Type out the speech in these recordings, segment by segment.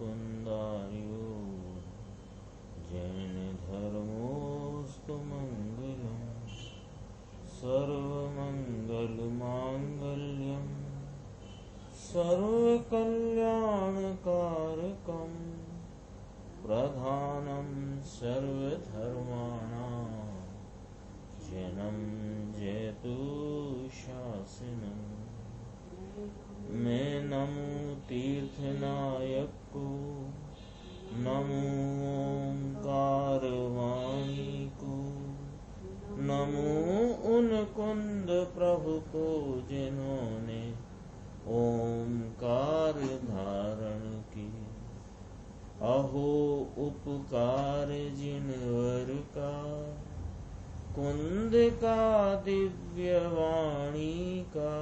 मुकुन्दार्यो जैन धर्मोऽस्तु मङ्गलम् सर्वमङ्गलमाङ्गल्यं सर्वकल्याणकारकं प्रधानं सर्वधर्माणां जनं जयतु शासनम्। मैं नमो तीर्थनायक को, नमो ओंकार वाणी को, नमो उन कुंद प्रभु को जिन्होंने ओंकार धारण की। अहो उपकार जिनवर का, कुंद का दिव्य वाणी का,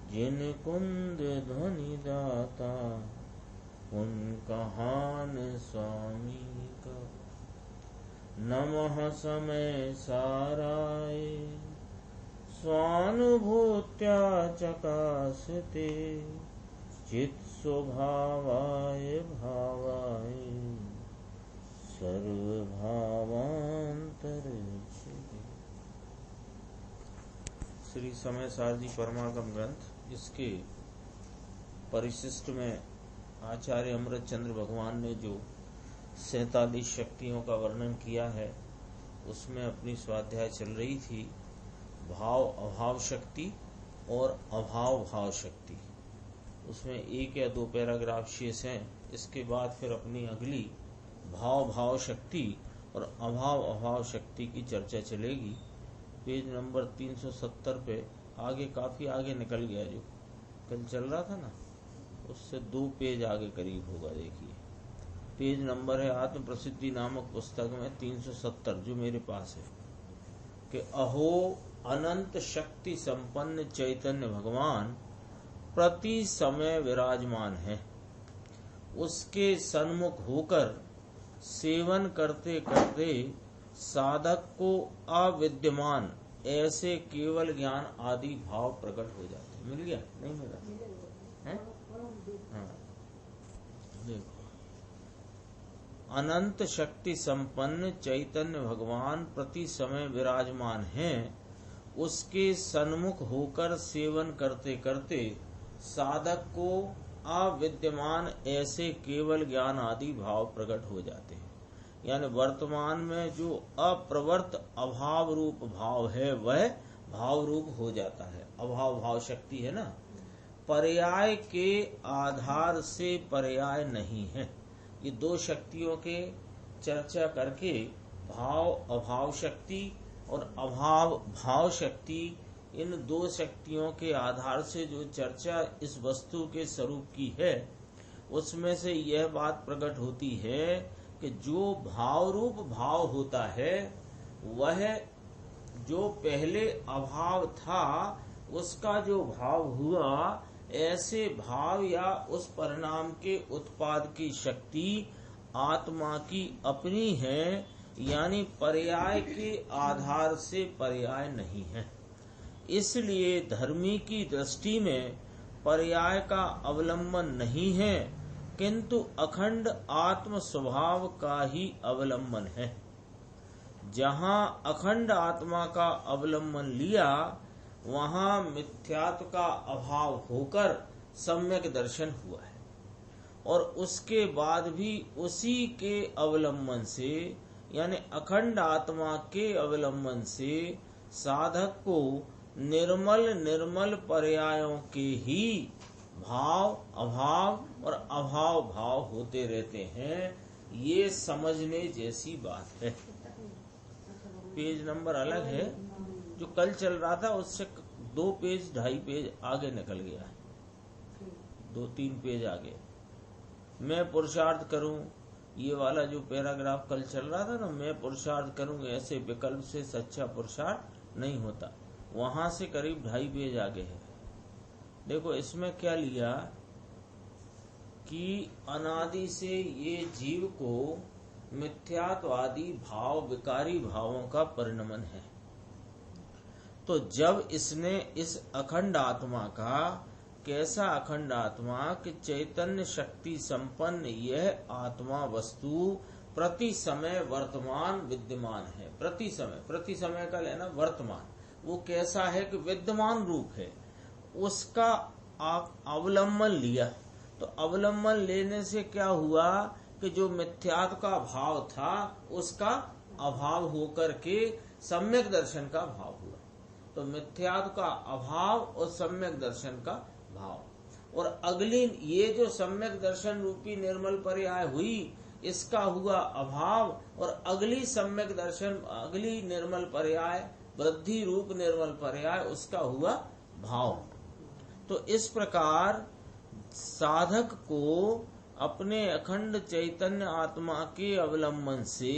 जिन कुंद ध्वनि दाता उनका हान स्वामी का। नमः समय साराय स्वानुभूत्या चकासते, चित् स्वभावाय भावाय सर्वभावांतरचिते। श्री समय सार जी परमागम ग्रंथ, इसके परिशिष्ट में आचार्य अमृत चंद्र भगवान ने जो 47 शक्तियों का वर्णन किया है, उसमें अपनी स्वाध्याय चल रही थी भाव अभाव शक्ति और अभाव भाव शक्ति। उसमें एक या दो पैराग्राफ शेष हैं। इसके बाद फिर अपनी अगली भाव भाव शक्ति और अभाव अभाव शक्ति की चर्चा चलेगी। पेज नंबर 370 पे आगे, काफी आगे निकल गया, जो कल चल रहा था ना, उससे 2 पेज आगे करीब होगा। देखिए पेज नंबर है आत्म प्रसिद्धि नामक पुस्तक में 370, जो मेरे पास है, कि अहो अनंत शक्ति संपन्न चैतन्य भगवान प्रति समय विराजमान है। उसके सन्मुख होकर सेवन करते करते साधक को अविद्यमान ऐसे केवल ज्ञान आदि भाव प्रकट हो जाते। मिल गया? नहीं मिला? हैं? हाँ, देखो, अनंत शक्ति संपन्न चैतन्य भगवान प्रति समय विराजमान हैं। उसके सन्मुख होकर सेवन करते करते साधक को अविद्यमान ऐसे केवल ज्ञान आदि भाव प्रकट हो जाते हैं। यानी वर्तमान में जो अप्रवर्त अभाव रूप भाव है, वह भाव रूप हो जाता है। अभाव भाव शक्ति है ना, पर्याय के आधार से पर्याय नहीं है। ये 2 शक्तियों के चर्चा करके भाव अभाव शक्ति और अभाव भाव शक्ति, इन 2 शक्तियों के आधार से जो चर्चा इस वस्तु के स्वरूप की है, उसमें से यह बात प्रकट होती है कि जो भाव रूप भाव होता है, वह जो पहले अभाव था उसका जो भाव हुआ, ऐसे भाव या उस परिणाम के उत्पाद की शक्ति आत्मा की अपनी है। यानी पर्याय के आधार से पर्याय नहीं है। इसलिए धर्मी की दृष्टि में पर्याय का अवलंबन नहीं है, किंतु अखंड आत्म स्वभाव का ही अवलंबन है। जहाँ अखंड आत्मा का अवलंबन लिया, वहाँ मिथ्यात्व का अभाव होकर सम्यक दर्शन हुआ है। और उसके बाद भी उसी के अवलंबन से, यानी अखंड आत्मा के अवलंबन से साधक को निर्मल पर्यायों के ही भाव अभाव और अभाव भाव होते रहते हैं। ये समझने जैसी बात है। पेज नंबर अलग है, जो कल चल रहा था उससे 2 पेज 2.5 पेज आगे निकल गया है, 2-3 पेज आगे। मैं पुरुषार्थ करूं, ये वाला जो पैराग्राफ कल चल रहा था ना, मैं पुरुषार्थ करूं, ऐसे विकल्प से सच्चा पुरुषार्थ नहीं होता, वहां से करीब 2.5 पेज आगे है। देखो इसमें क्या लिया कि अनादि से ये जीव को मिथ्यात्वादी भाव विकारी भावों का परिणमन है। तो जब इसने इस अखंड आत्मा का कैसा अखंड आत्मा कि चैतन्य शक्ति संपन्न यह आत्मा वस्तु प्रति समय वर्तमान विद्यमान है। प्रति समय का लेना वर्तमान, वो कैसा है कि विद्यमान रूप है। उसका अवलंबन लिया, तो अवलंबन लेने से क्या हुआ कि जो मिथ्यात्व का भाव था उसका अभाव होकर के सम्यक दर्शन का भाव हुआ। तो मिथ्यात्व का अभाव और सम्यक दर्शन का भाव, और अगली ये जो सम्यक दर्शन रूपी निर्मल पर्याय हुई इसका हुआ अभाव, और अगली सम्यक दर्शन अगली निर्मल पर्याय वृद्धि रूप निर्मल पर्याय उसका हुआ भाव। तो इस प्रकार साधक को अपने अखंड चैतन्य आत्मा के अवलंबन से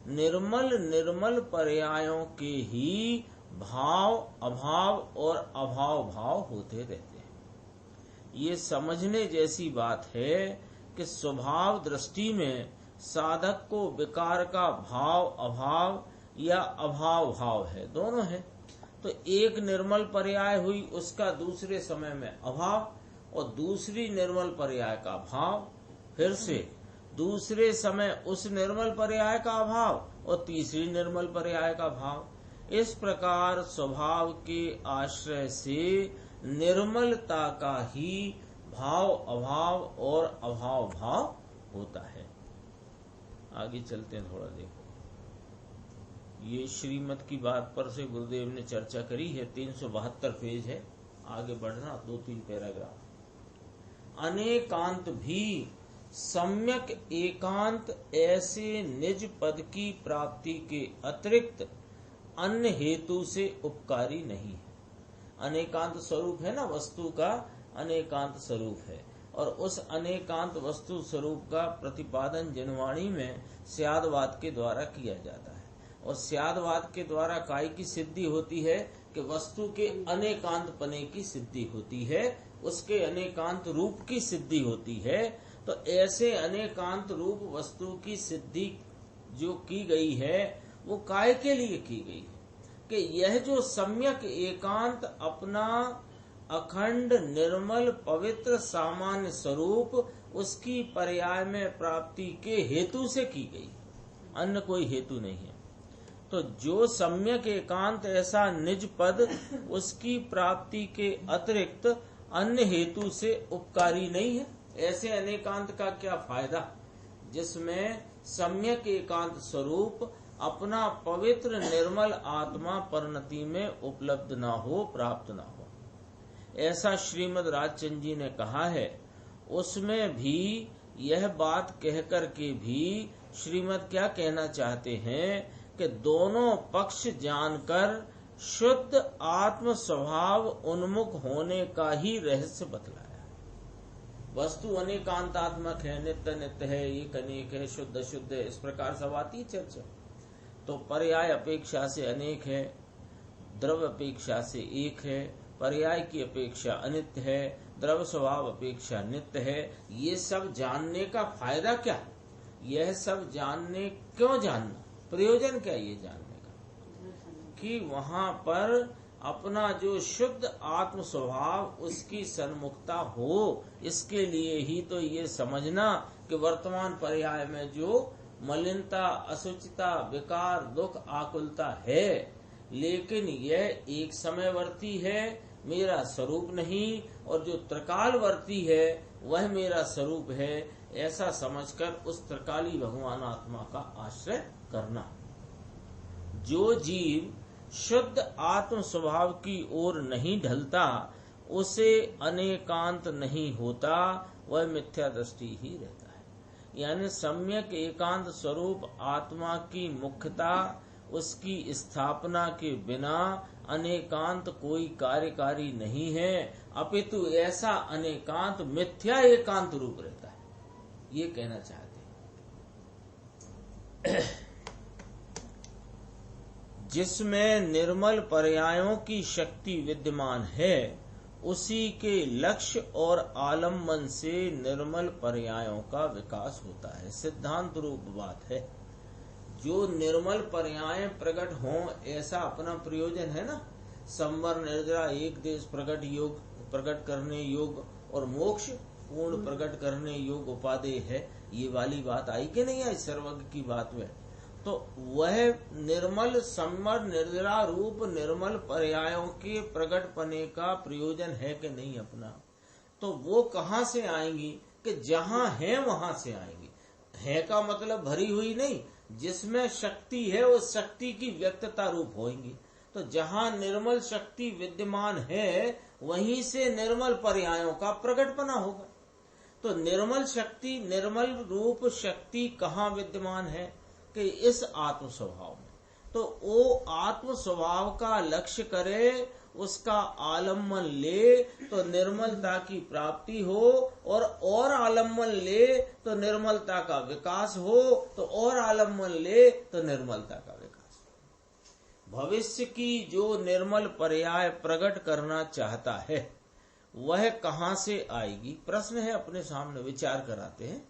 निर्मल पर्यायों के ही भाव अभाव और अभाव भाव होते रहते हैं। ये समझने जैसी बात है कि स्वभाव दृष्टि में साधक को विकार का भाव अभाव या अभाव भाव है, दोनों है। तो एक निर्मल पर्याय हुई उसका दूसरे समय में अभाव, और दूसरी निर्मल पर्याय का भाव, फिर से दूसरे समय उस निर्मल पर्याय का अभाव और तीसरी निर्मल पर्याय का भाव। इस प्रकार स्वभाव के आश्रय से निर्मलता का ही भाव अभाव और अभाव भाव होता है। आगे चलते हैं, थोड़ा देखो। ये श्रीमत की बात पर से गुरुदेव ने चर्चा करी है, 372 पेज है। आगे बढ़ना 2-3 पैराग्राफ। अनेकांत भी सम्यक एकांत ऐसे निज पद की प्राप्ति के अतिरिक्त अन्य हेतु से उपकारी नहीं है। अनेकांत स्वरूप है ना वस्तु का, अनेकांत स्वरूप है, और उस अनेकांत वस्तु स्वरूप का प्रतिपादन जिनवाणी में स्यादवाद के द्वारा किया जाता है। और स्यादवाद के द्वारा काय की सिद्धि होती है कि वस्तु के अनेकांत पने की सिद्धि होती है, उसके अनेकांत रूप की सिद्धि होती है। तो ऐसे अनेकांत रूप वस्तु की सिद्धि जो की गई है वो काय के लिए की गई है कि यह जो सम्यक एकांत अपना अखंड निर्मल पवित्र सामान्य स्वरूप उसकी पर्याय में प्राप्ति के हेतु से की गई, अन्य कोई हेतु नहीं है। तो जो सम्यक एकांत ऐसा निज पद उसकी प्राप्ति के अतिरिक्त अन्य हेतु से उपकारी नहीं है। ऐसे अनेकांत का क्या फायदा जिसमें सम्यक एकांत स्वरूप अपना पवित्र निर्मल आत्मा परिणति में उपलब्ध ना हो, प्राप्त ना हो। ऐसा श्रीमद् राजचंद्र जी ने कहा है। उसमें भी यह बात कहकर के भी श्रीमद् क्या कहना चाहते हैं कि दोनों पक्ष जानकर शुद्ध आत्म स्वभाव उन्मुख होने का ही रहस्य बतलाया। वस्तु अनेकांतात्मक है, नित्य नित्य है, एक अनेक है, शुद्ध शुद्ध है, इस प्रकार सब आती चर्चा। तो पर्याय अपेक्षा से अनेक है, द्रव्य अपेक्षा से एक है, पर्याय की अपेक्षा अनित्य है, द्रव्य स्वभाव अपेक्षा नित्य है। ये सब जानने का फायदा क्या? यह सब जानने क्यों जानना, प्रयोजन क्या ये जानने का कि वहां पर अपना जो शुद्ध आत्म स्वभाव उसकी सन्मुखता हो। इसके लिए ही तो ये समझना कि वर्तमान पर्याय में जो मलिनता, अशुचिता, विकार, दुख, आकुलता है, लेकिन यह एक समयवर्ती है, मेरा स्वरूप नहीं, और जो त्रिकालवर्ती है वह मेरा स्वरूप है। ऐसा समझकर उस त्रिकाली भगवान आत्मा का आश्रय करना। जो जीव शुद्ध आत्म स्वभाव की ओर नहीं ढलता उसे अनेकांत नहीं होता, वह मिथ्या दृष्टि ही रहता है। यानी सम्यक एकांत स्वरूप आत्मा की मुख्यता, उसकी स्थापना के बिना अनेकांत कोई कार्यकारी नहीं है, अपितु ऐसा अनेकांत मिथ्या एकांत रूप रहता है। ये कहना चाहते हैं। जिसमें निर्मल पर्यायों की शक्ति विद्यमान है, उसी के लक्ष्य और आलम्बन से निर्मल पर्यायों का विकास होता है। सिद्धांत रूप बात है। जो निर्मल पर्याय प्रकट हों ऐसा अपना प्रयोजन है ना। संवर निर्जरा एक देश प्रकट योग प्रकट करने योग्य और मोक्ष पूर्ण प्रकट करने योग्य उपादेय है। ये वाली बात आई कि नहीं आई सर्वज्ञ की बात में? तो वह निर्मल सम्मर निर्जरा रूप निर्मल पर्यायों के प्रकट पने का प्रयोजन है कि नहीं अपना? तो वो कहाँ से आएंगी? कि जहाँ है वहां से आएंगी। है का मतलब भरी हुई नहीं, जिसमें शक्ति है उस शक्ति की व्यक्तता रूप होंगी। तो जहाँ निर्मल शक्ति विद्यमान है वहीं से निर्मल पर्यायों का प्रकटपना होगा। तो निर्मल शक्ति निर्मल रूप शक्ति कहाँ विद्यमान है? कि इस आत्म स्वभाव में। तो वो आत्म स्वभाव का लक्ष्य करे, उसका आलम्बन ले तो निर्मलता की प्राप्ति हो, और आलम्बन ले तो निर्मलता का विकास हो, तो और आलम्बन ले तो निर्मलता का विकास हो। भविष्य की जो निर्मल पर्याय प्रकट करना चाहता है वह कहाँ से आएगी? प्रश्न है, अपने सामने विचार कराते हैं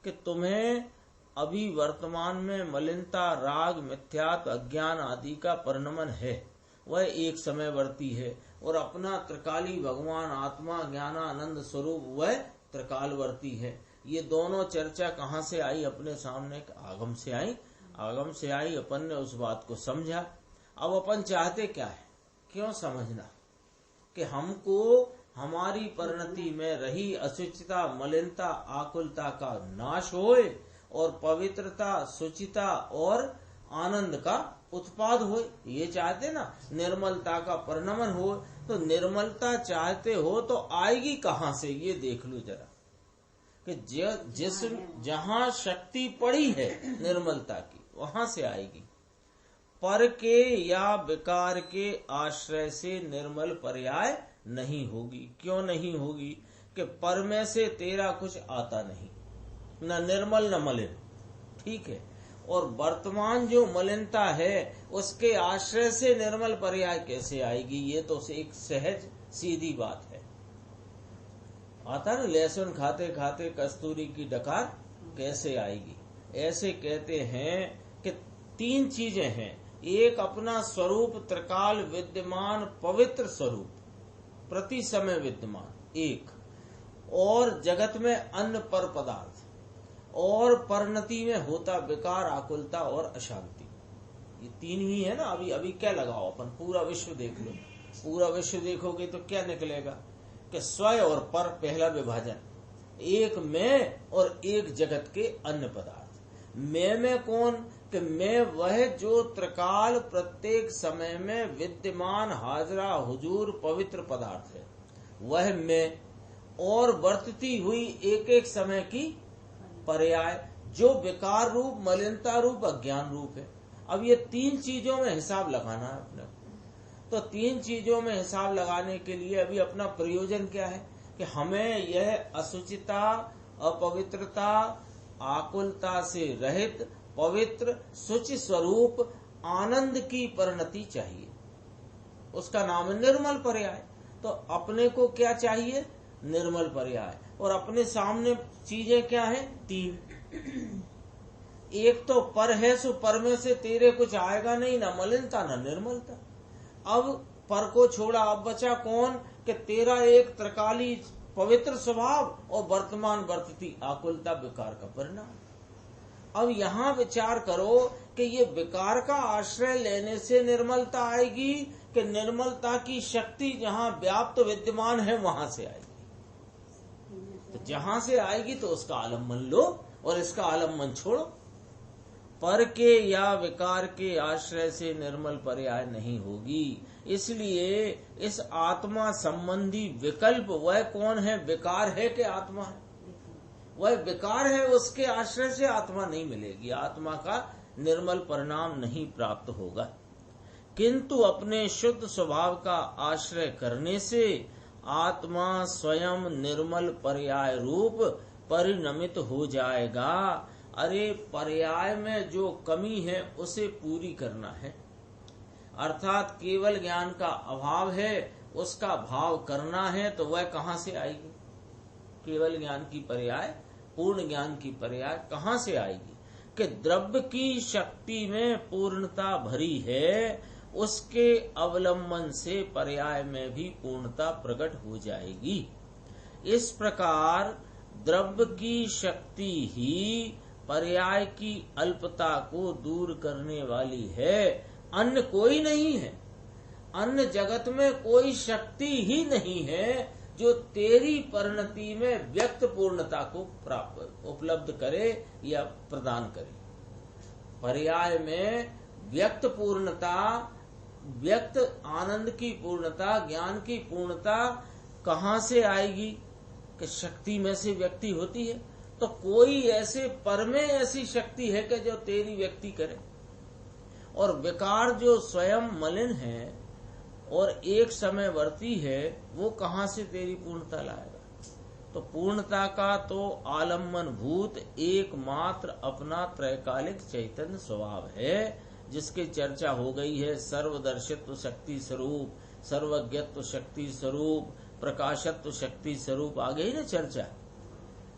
कि तुम्हें अभी वर्तमान में मलिनता राग मिथ्यात्व अज्ञान आदि का परिणमन है, वह एक समयवर्ती है, और अपना त्रिकाली भगवान आत्मा ज्ञानानंद स्वरूप वह त्रिकालवर्ती है। ये दोनों चर्चा कहाँ से आई अपने सामने? आगम से आई। आगम से आई, अपन ने उस बात को समझा। अब अपन चाहते क्या है? क्यों समझना? कि हमको हमारी परिणति में रही अशुचिता मलिनता आकुलता का नाश होए और पवित्रता शुचिता और आनंद का उत्पाद हो। ये चाहते ना, निर्मलता का परिणमन हो। तो निर्मलता चाहते हो तो आएगी कहाँ से? ये देख लो जरा कि जहाँ शक्ति पड़ी है निर्मलता की वहां से आएगी। पर के या विकार के आश्रय से निर्मल पर्याय नहीं होगी। क्यों नहीं होगी? कि पर में से तेरा कुछ आता नहीं, न निर्मल न मलिन, ठीक है। और वर्तमान जो मलिनता है उसके आश्रय से निर्मल पर्याय कैसे आएगी? ये तो एक सहज सीधी बात है। आता ना, लहसुन खाते खाते कस्तूरी की डकार कैसे आएगी? ऐसे कहते हैं कि तीन चीजें हैं। एक अपना स्वरूप त्रिकाल विद्यमान पवित्र स्वरूप प्रति समय विद्यमान एक, और जगत में अन्य पर पदार्थ, और परिणति में होता विकार आकुलता और अशांति। ये तीन ही है ना। अभी क्या लगाओ, अपन पूरा विश्व देख लो। पूरा विश्व देखोगे तो क्या निकलेगा? कि स्वयं और पर पहला विभाजन, एक मैं और एक जगत के अन्य पदार्थ। मैं में कौन? कि मैं वह जो त्रिकाल प्रत्येक समय में विद्यमान हाजरा हुजूर पवित्र पदार्थ है, वह मैं, और वर्तती हुई एक एक समय की पर्याय जो विकार रूप मलिनता रूप अज्ञान रूप है। अब ये तीन चीजों में हिसाब लगाना है अपने को। तो तीन चीजों में हिसाब लगाने के लिए अभी अपना प्रयोजन क्या है? कि हमें यह अशुचिता अपवित्रता आकुलता से रहित पवित्र शुचि स्वरूप आनंद की परिणति चाहिए। उसका नाम है निर्मल पर्याय। तो अपने को क्या चाहिए? निर्मल पर्याय। और अपने सामने चीजें क्या है? तीन। एक तो पर है, सो पर में से तेरे कुछ आएगा नहीं, ना मलिनता ना निर्मलता। अब पर को छोड़ा, अब बचा कौन? कि तेरा एक त्रिकाली पवित्र स्वभाव और वर्तमान वर्तती आकुलता विकार का परिणाम। अब यहाँ विचार करो कि ये विकार का आश्रय लेने से निर्मलता आएगी कि निर्मलता की शक्ति जहाँ व्याप्त विद्यमान है वहां से आएगी? तो जहां से आएगी तो उसका आलम्बन लो और इसका आलम्बन छोड़ो। पर के या विकार के आश्रय से निर्मल पर्याय नहीं होगी। इसलिए इस आत्मा संबंधी विकल्प वह कौन है? विकार है कि आत्मा है? वह विकार है, उसके आश्रय से आत्मा नहीं मिलेगी, आत्मा का निर्मल परिणाम नहीं प्राप्त होगा। किंतु अपने शुद्ध स्वभाव का आश्रय करने से आत्मा स्वयं निर्मल पर्याय रूप परिणमित हो जाएगा। अरे पर्याय में जो कमी है उसे पूरी करना है, अर्थात केवल ज्ञान का अभाव है उसका भाव करना है। तो वह कहाँ से आएगी? केवल ज्ञान की पर्याय पूर्ण ज्ञान की पर्याय कहाँ से आएगी? कि द्रव्य की शक्ति में पूर्णता भरी है उसके अवलंबन से पर्याय में भी पूर्णता प्रकट हो जाएगी। इस प्रकार द्रव्य की शक्ति ही पर्याय की अल्पता को दूर करने वाली है, अन्य कोई नहीं है। अन्य जगत में कोई शक्ति ही नहीं है जो तेरी परिणति में व्यक्त पूर्णता को प्राप्त उपलब्ध करे या प्रदान करे। पर्याय में व्यक्त पूर्णता, व्यक्त आनंद की पूर्णता, ज्ञान की पूर्णता कहाँ से आएगी? कि शक्ति में से व्यक्ति होती है। तो कोई ऐसे पर में ऐसी शक्ति है कि जो तेरी व्यक्ति करे। और विकार जो स्वयं मलिन है और एक समयवर्ती है, वो कहाँ से तेरी पूर्णता लाएगा? तो पूर्णता का तो आलम्बन भूत एकमात्र अपना त्रैकालिक चैतन्य स्वभाव है, जिसकी चर्चा हो गई है। सर्वदर्शित्व शक्ति स्वरूप, सर्वज्ञत्व शक्ति स्वरूप, प्रकाशत्व शक्ति स्वरूप, आगे ही ना चर्चा।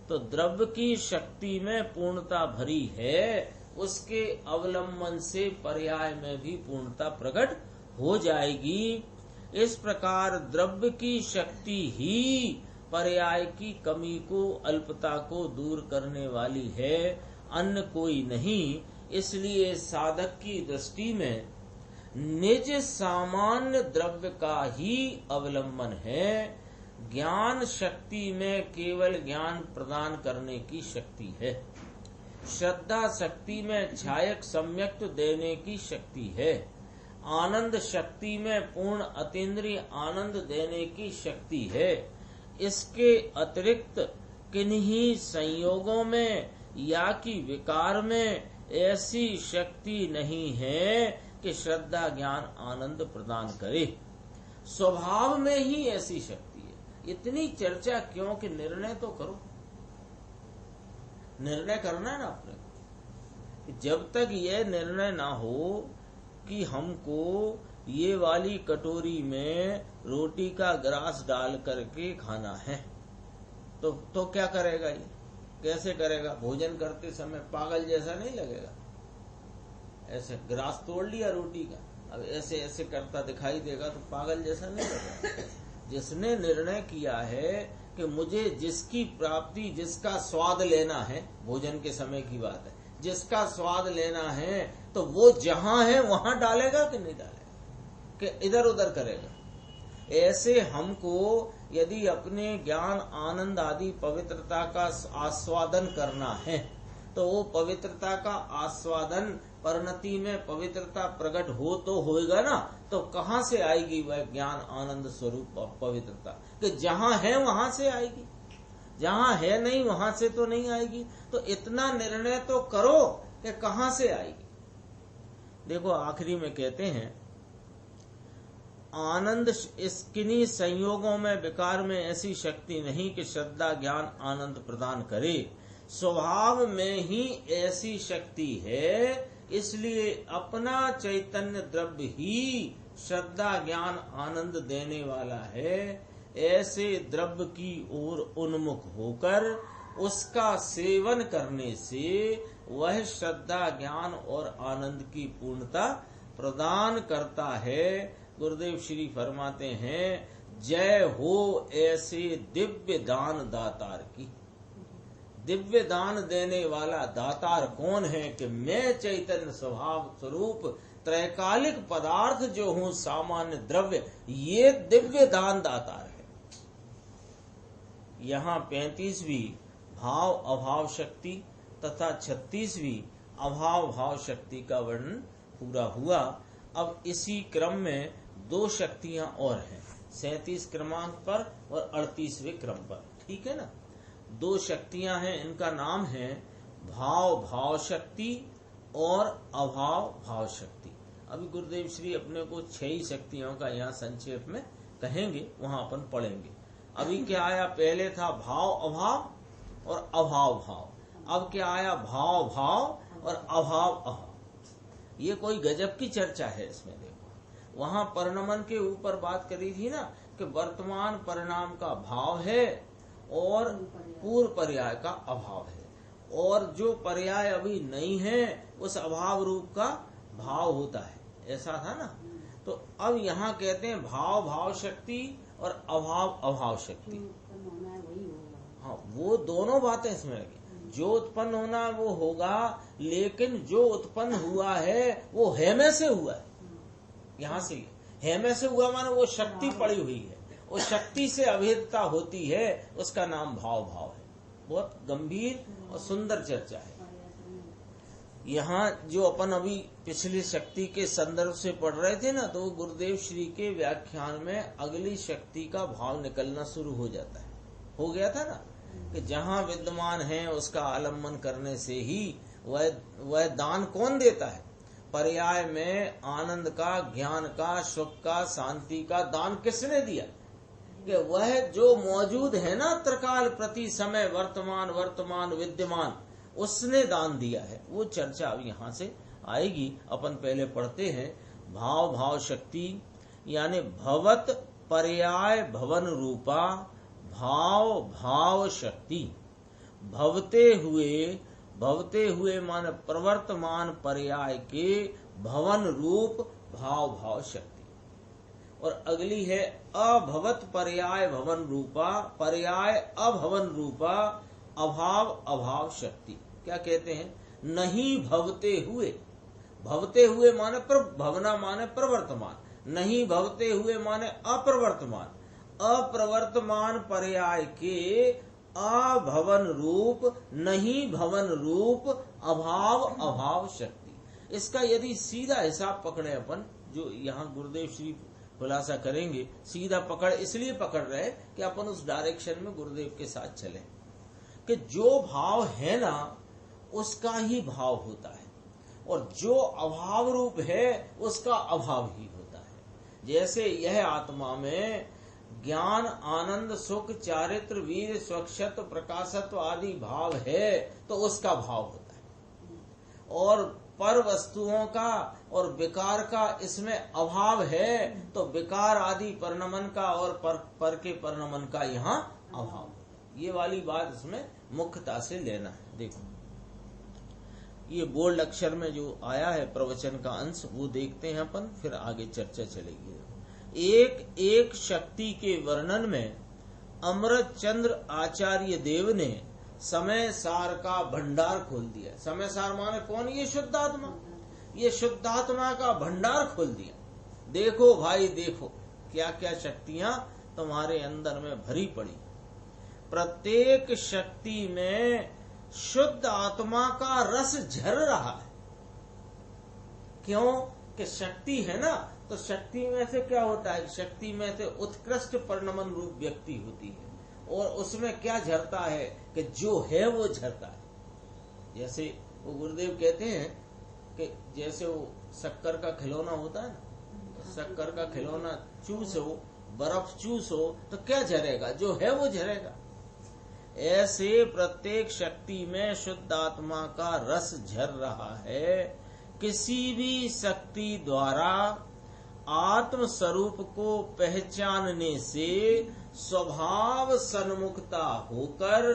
तो द्रव्य की शक्ति में पूर्णता भरी है, उसके अवलंबन से पर्याय में भी पूर्णता प्रकट हो जाएगी। इस प्रकार द्रव्य की शक्ति ही पर्याय की कमी को, अल्पता को दूर करने वाली है, अन्य कोई नहीं। इसलिए साधक की दृष्टि में निज सामान्य द्रव्य का ही अवलंबन है। ज्ञान शक्ति में केवल ज्ञान प्रदान करने की शक्ति है। श्रद्धा शक्ति में छायक सम्यक्त देने की शक्ति है। आनंद शक्ति में पूर्ण अतीन्द्रिय आनंद देने की शक्ति है। इसके अतिरिक्त किन्हीं संयोगों में या कि विकार में ऐसी शक्ति नहीं है कि श्रद्धा ज्ञान आनंद प्रदान करे। स्वभाव में ही ऐसी शक्ति है। इतनी चर्चा क्यों? कि निर्णय तो करो। निर्णय करना है ना अपने को। जब तक यह निर्णय ना हो कि हमको ये वाली कटोरी में रोटी का ग्रास डाल करके खाना है, तो क्या करेगा? ये कैसे करेगा? भोजन करते समय पागल जैसा नहीं लगेगा? ऐसे ग्रास तोड़ लिया रोटी का, अब ऐसे ऐसे करता दिखाई देगा तो पागल जैसा नहीं लगेगा। जिसने निर्णय किया है कि मुझे जिसकी प्राप्ति, जिसका स्वाद लेना है, भोजन के समय की बात है, जिसका स्वाद लेना है, तो वो जहां है वहां डालेगा कि नहीं डालेगा? कि इधर उधर करेगा? ऐसे हमको यदि अपने ज्ञान आनंद आदि पवित्रता का आस्वादन करना है, तो वो पवित्रता का आस्वादन परिणति में पवित्रता प्रकट हो तो होएगा ना। तो कहाँ से आएगी वह ज्ञान आनंद स्वरूप पवित्रता? कि जहां है वहां से आएगी, जहां है नहीं वहां से तो नहीं आएगी। तो इतना निर्णय तो करो कि कहां से आएगी। देखो आखिरी में कहते हैं, आनंद किन्हीं संयोगों में विकार में ऐसी शक्ति नहीं कि श्रद्धा ज्ञान आनंद प्रदान करे। स्वभाव में ही ऐसी शक्ति है, इसलिए अपना चैतन्य द्रव्य ही श्रद्धा ज्ञान आनंद देने वाला है। ऐसे द्रव्य की ओर उन्मुख होकर उसका सेवन करने से वह श्रद्धा ज्ञान और आनंद की पूर्णता प्रदान करता है। गुरुदेव श्री फरमाते हैं, जय हो ऐसे दिव्य दान दातार की। दिव्य दान देने वाला दातार कौन है? कि मैं चैतन्य स्वभाव स्वरूप त्रैकालिक पदार्थ जो हूँ, सामान्य द्रव्य, ये दिव्य दान दातार है। यहाँ 35वीं भाव अभाव शक्ति तथा 36वीं अभाव भाव शक्ति का वर्णन पूरा हुआ। अब इसी क्रम में दो शक्तियां और हैं, 37 क्रमांक पर और 38वें क्रम पर। ठीक है ना? दो शक्तियां हैं, इनका नाम है भाव भाव शक्ति और अभाव भाव शक्ति। अभी गुरुदेव श्री अपने को 6 ही शक्तियों का यहाँ संक्षेप में कहेंगे, वहां अपन पढ़ेंगे। अभी क्या आया? पहले था भाव अभाव और अभाव भाव। अब क्या आया? भाव भाव और अभाव अभाव। ये कोई गजब की चर्चा है इसमें। देखो वहां परिणमन के ऊपर बात करी थी ना, कि वर्तमान परिणाम का भाव है और पूर्व पर्याय का अभाव है, और जो पर्याय अभी नहीं है उस अभाव रूप का भाव होता है। ऐसा था ना? तो अब यहाँ कहते हैं भाव भाव शक्ति और अभाव अभाव शक्ति। हाँ, वो दोनों बातें इसमें लगी। जो उत्पन्न होना है वो होगा, लेकिन जो उत्पन्न हुआ है वो है में से हुआ है। यहाँ से है में से हुआ माने वो शक्ति पड़ी हुई है, उस शक्ति से अभेदता होती है, उसका नाम भाव भाव है। बहुत गंभीर और सुंदर चर्चा है। यहाँ जो अपन अभी पिछली शक्ति के संदर्भ से पढ़ रहे थे ना, तो वो गुरुदेव श्री के व्याख्यान में अगली शक्ति का भाव निकलना शुरू हो जाता है। हो गया था ना कि जहाँ विद्यमान है उसका आलम्बन करने से ही वह दान कौन देता है। पर्याय में आनंद का, ज्ञान का, सुख का, शांति का दान किसने दिया? कि वह जो मौजूद है ना त्रिकाल प्रति समय वर्तमान वर्तमान विद्यमान, उसने दान दिया है। वो चर्चा अब यहाँ से आएगी। अपन पहले पढ़ते हैं भाव भाव शक्ति, यानी भवत पर्याय भवन रूपा भाव भाव शक्ति। भवते हुए मान प्रवर्तमान पर्याय के भवन रूप भाव भाव शक्ति। और अगली है अभवत पर्याय भवन रूपा, पर्याय अभवन रूपा अभाव अभाव शक्ति। क्या कहते हैं? नहीं भवते हुए माने भवना माने प्रवर्तमान, नहीं भवते हुए माने अप्रवर्तमान, अप्रवर्तमान पर्याय के अभवन रूप, नहीं भवन रूप अभाव अभाव शक्ति। इसका यदि सीधा हिसाब पकड़े अपन, जो यहाँ गुरुदेव श्री खुलासा करेंगे, सीधा पकड़ इसलिए पकड़ रहे कि अपन उस डायरेक्शन में गुरुदेव के साथ चले कि जो भाव है ना उसका ही भाव होता है, और जो अभाव रूप है उसका अभाव ही होता है। जैसे यह आत्मा में ज्ञान, आनंद, सुख, चारित्र, वीर, स्वच्छत्व, प्रकाशत्व आदि भाव है तो उसका भाव होता है। और पर वस्तुओं का और विकार का इसमें अभाव है तो विकार आदि परिणमन का और पर के परिणमन का यहाँ अभाव होता है। ये वाली बात इसमें मुख्यता से लेना है। देखो ये बोल्ड अक्षर में जो आया है प्रवचन का अंश, वो देखते हैं अपन, फिर आगे चर्चा चलेगी। एक एक शक्ति के वर्णन में अमृत चंद्र आचार्य देव ने समय सार का भंडार खोल दिया। समय सार माने कौन? ये शुद्धात्मा। ये शुद्धात्मा का भंडार खोल दिया। देखो भाई देखो क्या क्या शक्तियां तुम्हारे अंदर में भरी पड़ी। प्रत्येक शक्ति में शुद्ध आत्मा का रस झर रहा है। क्यों? कि शक्ति है ना, तो शक्ति में से क्या होता है? शक्ति में से उत्कृष्ट परिणमन रूप व्यक्ति होती है, और उसमें क्या झरता है कि जो है वो झरता है। जैसे वो गुरुदेव कहते हैं कि जैसे वो शक्कर का खिलौना होता है ना, शक्कर का खिलौना चूसो, बर्फ चूसो तो क्या झरेगा? जो है वो झरेगा। ऐसे प्रत्येक शक्ति में शुद्ध आत्मा का रस झर रहा है। किसी भी शक्ति द्वारा आत्म स्वरूप को पहचानने से स्वभाव सन्मुखता होकर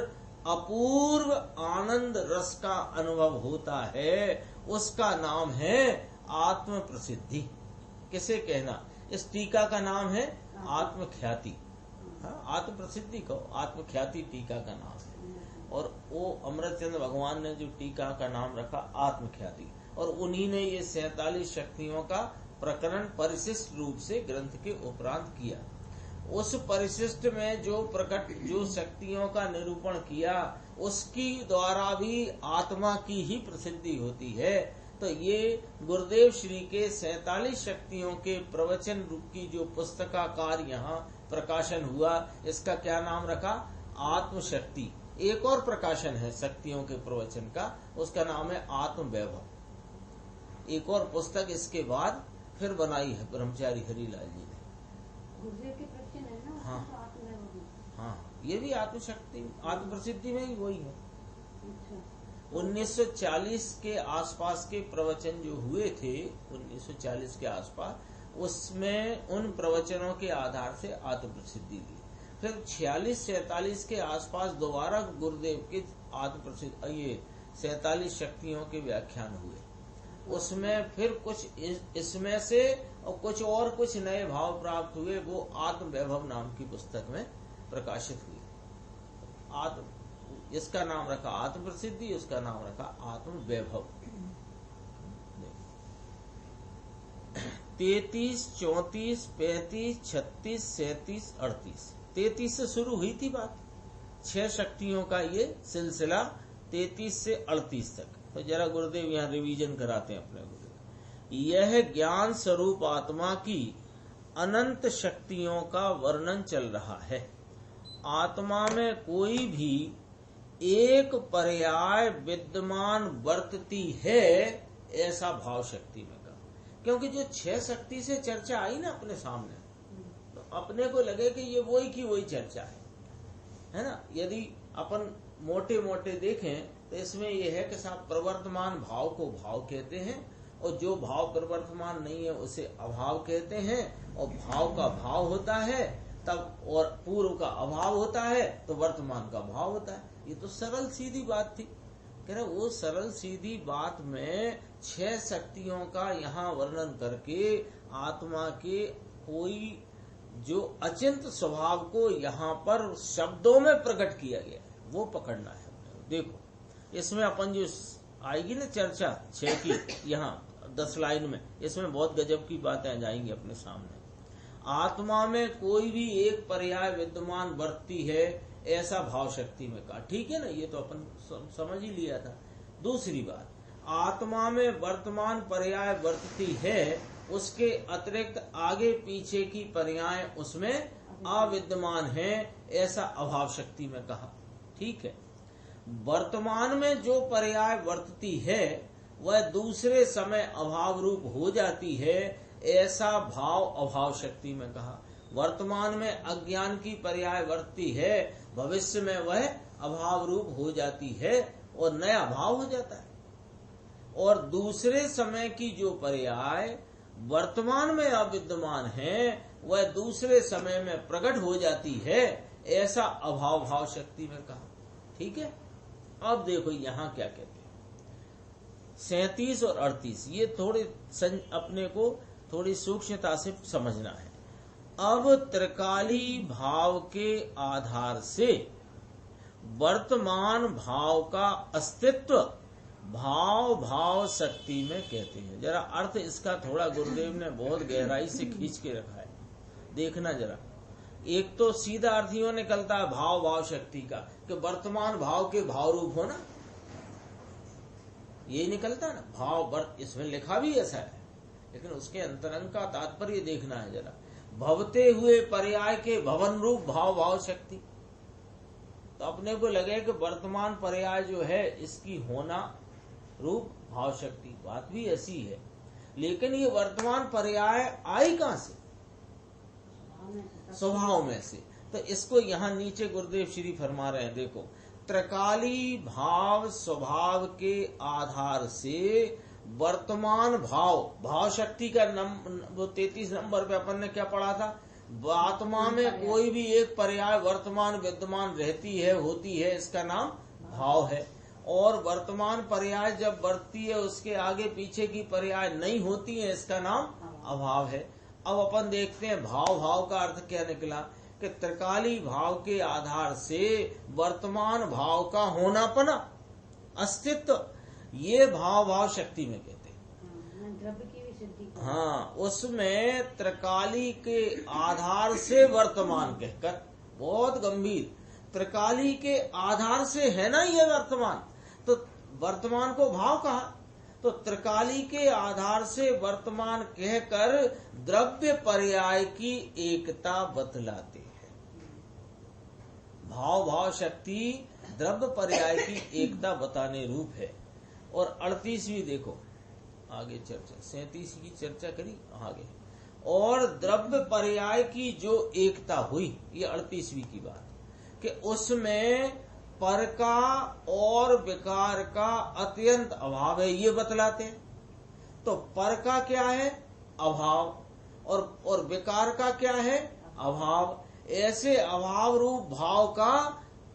अपूर्व आनंद रस का अनुभव होता है। उसका नाम है आत्म प्रसिद्धि। किसे कहना? इस टीका का नाम है आत्म ख्याति। आत्म प्रसिद्धि को आत्म ख्याति टीका का नाम है। और वो अमृतचंद्र भगवान ने जो टीका का नाम रखा आत्म ख्याति, और उन्हीं ने ये 47 शक्तियों का प्रकरण परिशिष्ट रूप से ग्रंथ के उपरांत किया। उस परिशिष्ट में जो शक्तियों का निरूपण किया उसकी द्वारा भी आत्मा की ही प्रसिद्धि होती है। तो ये गुरुदेव श्री के 47 शक्तियों के प्रवचन रूप की जो पुस्तकाकार यहाँ प्रकाशन हुआ, इसका क्या नाम रखा? आत्मशक्ति। एक और प्रकाशन है शक्तियों के प्रवचन का, उसका नाम है आत्म वैभव। एक और पुस्तक इसके बाद फिर बनाई है ब्रह्मचारी हरिलाल जी ने। गुरुदेव के प्रवचन है ना? हाँ तो आत्मवैभव। हाँ, ये भी आत्मशक्ति आत्म प्रसिद्धि में ही वही है। अच्छा। 1940 के आसपास के प्रवचन जो हुए थे, 1940 के आसपास, उसमें उन प्रवचनों के आधार से आत्म प्रसिद्धि दी। फिर 46-47 के आसपास दोबारा गुरुदेव के आत्म प्रसिद्ध ये 47 शक्तियों के व्याख्यान हुए। उसमें फिर कुछ इसमें से और कुछ नए भाव प्राप्त हुए, वो आत्म वैभव नाम की पुस्तक में प्रकाशित हुई। इसका नाम रखा आत्म प्रसिद्धि, उसका नाम रखा आत्म वैभव। 33, 34, 35, 36, 37, 38, 33 से शुरू हुई थी बात। 6 शक्तियों का ये सिलसिला 33 से 38 तक। तो जरा गुरुदेव यहाँ रिवीजन कराते हैं अपने गुरुदेव। यह ज्ञान स्वरूप आत्मा की अनंत शक्तियों का वर्णन चल रहा है। आत्मा में कोई भी एक पर्याय विद्यमान वर्तती है, ऐसा भाव शक्ति में कहा। क्योंकि जो 6 शक्ति से चर्चा आई ना अपने सामने, तो अपने को लगे कि ये वही की वही चर्चा है ना। यदि अपन मोटे मोटे देखें तो इसमें यह है कि साहब प्रवर्तमान भाव को भाव कहते हैं, और जो भाव प्रवर्तमान नहीं है उसे अभाव कहते हैं, और भाव का भाव होता है तब, और पूर्व का अभाव होता है तो वर्तमान का भाव होता है। ये तो सरल सीधी बात थी। कह रहे वो सरल सीधी बात में 6 शक्तियों का यहाँ वर्णन करके आत्मा के कोई जो अचिंत स्वभाव को यहाँ पर शब्दों में प्रकट किया गया है, वो पकड़ना है। देखो इसमें अपन जो आएगी ना चर्चा 6 की, यहाँ 10 लाइन में, इसमें बहुत गजब की बातें आ जाएंगी अपने सामने। आत्मा में कोई भी एक पर्याय विद्यमान वर्तती है, ऐसा भाव शक्ति में कहा। ठीक है ना, ये तो अपन समझ ही लिया था। दूसरी बात, आत्मा में वर्तमान पर्याय वर्तती है, उसके अतिरिक्त आगे पीछे की पर्याय उसमें अविद्यमान है, ऐसा अभाव शक्ति में कहा। ठीक है, वर्तमान में जो पर्याय वर्तती है वह दूसरे समय अभाव रूप हो जाती है, ऐसा भाव अभाव शक्ति में कहा। वर्तमान में अज्ञान की पर्याय वर्तती है, भविष्य में वह अभाव रूप हो जाती है और नया भाव हो जाता है। और दूसरे समय की जो पर्याय वर्तमान में अविद्यमान है, वह दूसरे समय में प्रकट हो जाती है, ऐसा अभाव भाव शक्ति में कहा। ठीक है, अब देखो यहाँ क्या कहते हैं। 37 और 38 ये थोड़े अपने को थोड़ी सूक्ष्मता से समझना है। अब त्रिकाली भाव के आधार से वर्तमान भाव का अस्तित्व भाव भाव शक्ति में कहते हैं। जरा अर्थ इसका थोड़ा गुरुदेव ने बहुत गहराई से खींच के रखा है, देखना जरा। एक तो सीधा अर्थ यो निकलता है भाव भाव शक्ति का कि वर्तमान भाव के भाव रूप होना, ये निकलता है ना भाव। इसमें लिखा भी ऐसा है, लेकिन उसके अंतरंग का तात्पर्य देखना है जरा। भवते हुए पर्याय के भवन रूप भाव भाव शक्ति। तो अपने को लगे कि वर्तमान पर्याय जो है इसकी होना रूप भाव शक्ति, बात भी ऐसी है। लेकिन ये वर्तमान पर्याय आई कहां से? स्वभाव में से। तो इसको यहाँ नीचे गुरुदेव श्री फरमा रहे हैं, देखो त्रिकाली भाव स्वभाव के आधार से वर्तमान भाव भाव शक्ति का वो 33 नंबर पे अपन ने क्या पढ़ा था? आत्मा में कोई भी एक पर्याय वर्तमान विद्यमान रहती है, होती है, इसका नाम भाव है। और वर्तमान पर्याय जब वर्तती है उसके आगे पीछे की पर्याय नहीं होती है, इसका नाम अभाव है। अब अपन देखते हैं भाव भाव का अर्थ क्या निकला कि त्रिकाली भाव के आधार से वर्तमान भाव का होनापना अस्तित्व, ये भाव भाव शक्ति में कहते हैं। द्रव्य की भी सिद्धि। हाँ, उसमें त्रिकाली के आधार से वर्तमान कहकर, बहुत गंभीर, त्रिकाली के आधार से है ना ये वर्तमान, तो वर्तमान को भाव कहा। तो त्रिकाली के आधार से वर्तमान कहकर द्रव्य पर्याय की एकता बतलाते हैं। भाव भाव शक्ति द्रव्य पर्याय की एकता बताने रूप है। और 38वीं देखो आगे चर्चा, 37 की चर्चा करी आगे। और द्रव्य पर्याय की जो एकता हुई, ये 38वीं की बात, कि उसमें पर का और विकार का अत्यंत अभाव है, ये बतलाते हैं। तो पर का क्या है? अभाव। और विकार का क्या है? अभाव। ऐसे अभाव रूप भाव का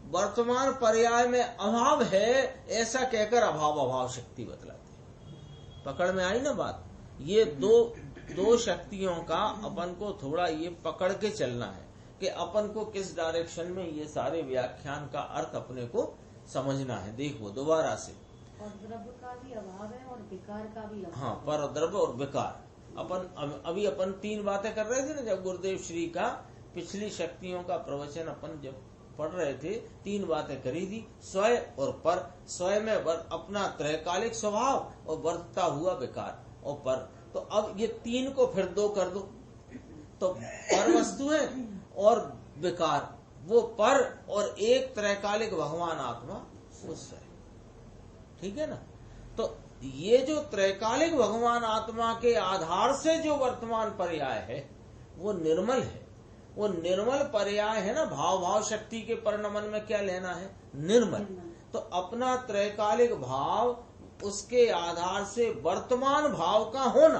वर्तमान पर्याय में अभाव है, ऐसा कहकर अभाव अभाव शक्ति बतलाते हैं। पकड़ में आई ना बात। ये दो शक्तियों का अपन को थोड़ा ये पकड़ के चलना है कि अपन को किस डायरेक्शन में ये सारे व्याख्यान का अर्थ अपने को समझना है। देखो दोबारा से, और द्रव्य का भी अभाव है और विकार का भी अभाव। हाँ, पर द्रव्य और विकार। अभी अपन 3 बातें कर रहे थे ना, जब गुरुदेव श्री का पिछली शक्तियों का प्रवचन अपन जब पढ़ रहे थे, 3 बातें करी थी, स्वयं और पर। स्वयं में अपना त्रैकालिक स्वभाव और वर्तता हुआ विकार और पर। तो अब ये 3 को फिर 2 कर दो, तो पर वस्तु है और विकार, वो पर, और एक त्रैकालिक भगवान आत्मा उससे, ठीक है ना। तो ये जो त्रैकालिक भगवान आत्मा के आधार से जो वर्तमान पर्याय है वो निर्मल है। वो निर्मल पर्याय है ना। भाव शक्ति के परिणमन में क्या लेना है? निर्मल। तो अपना त्रैकालिक भाव, उसके आधार से वर्तमान भाव का होना।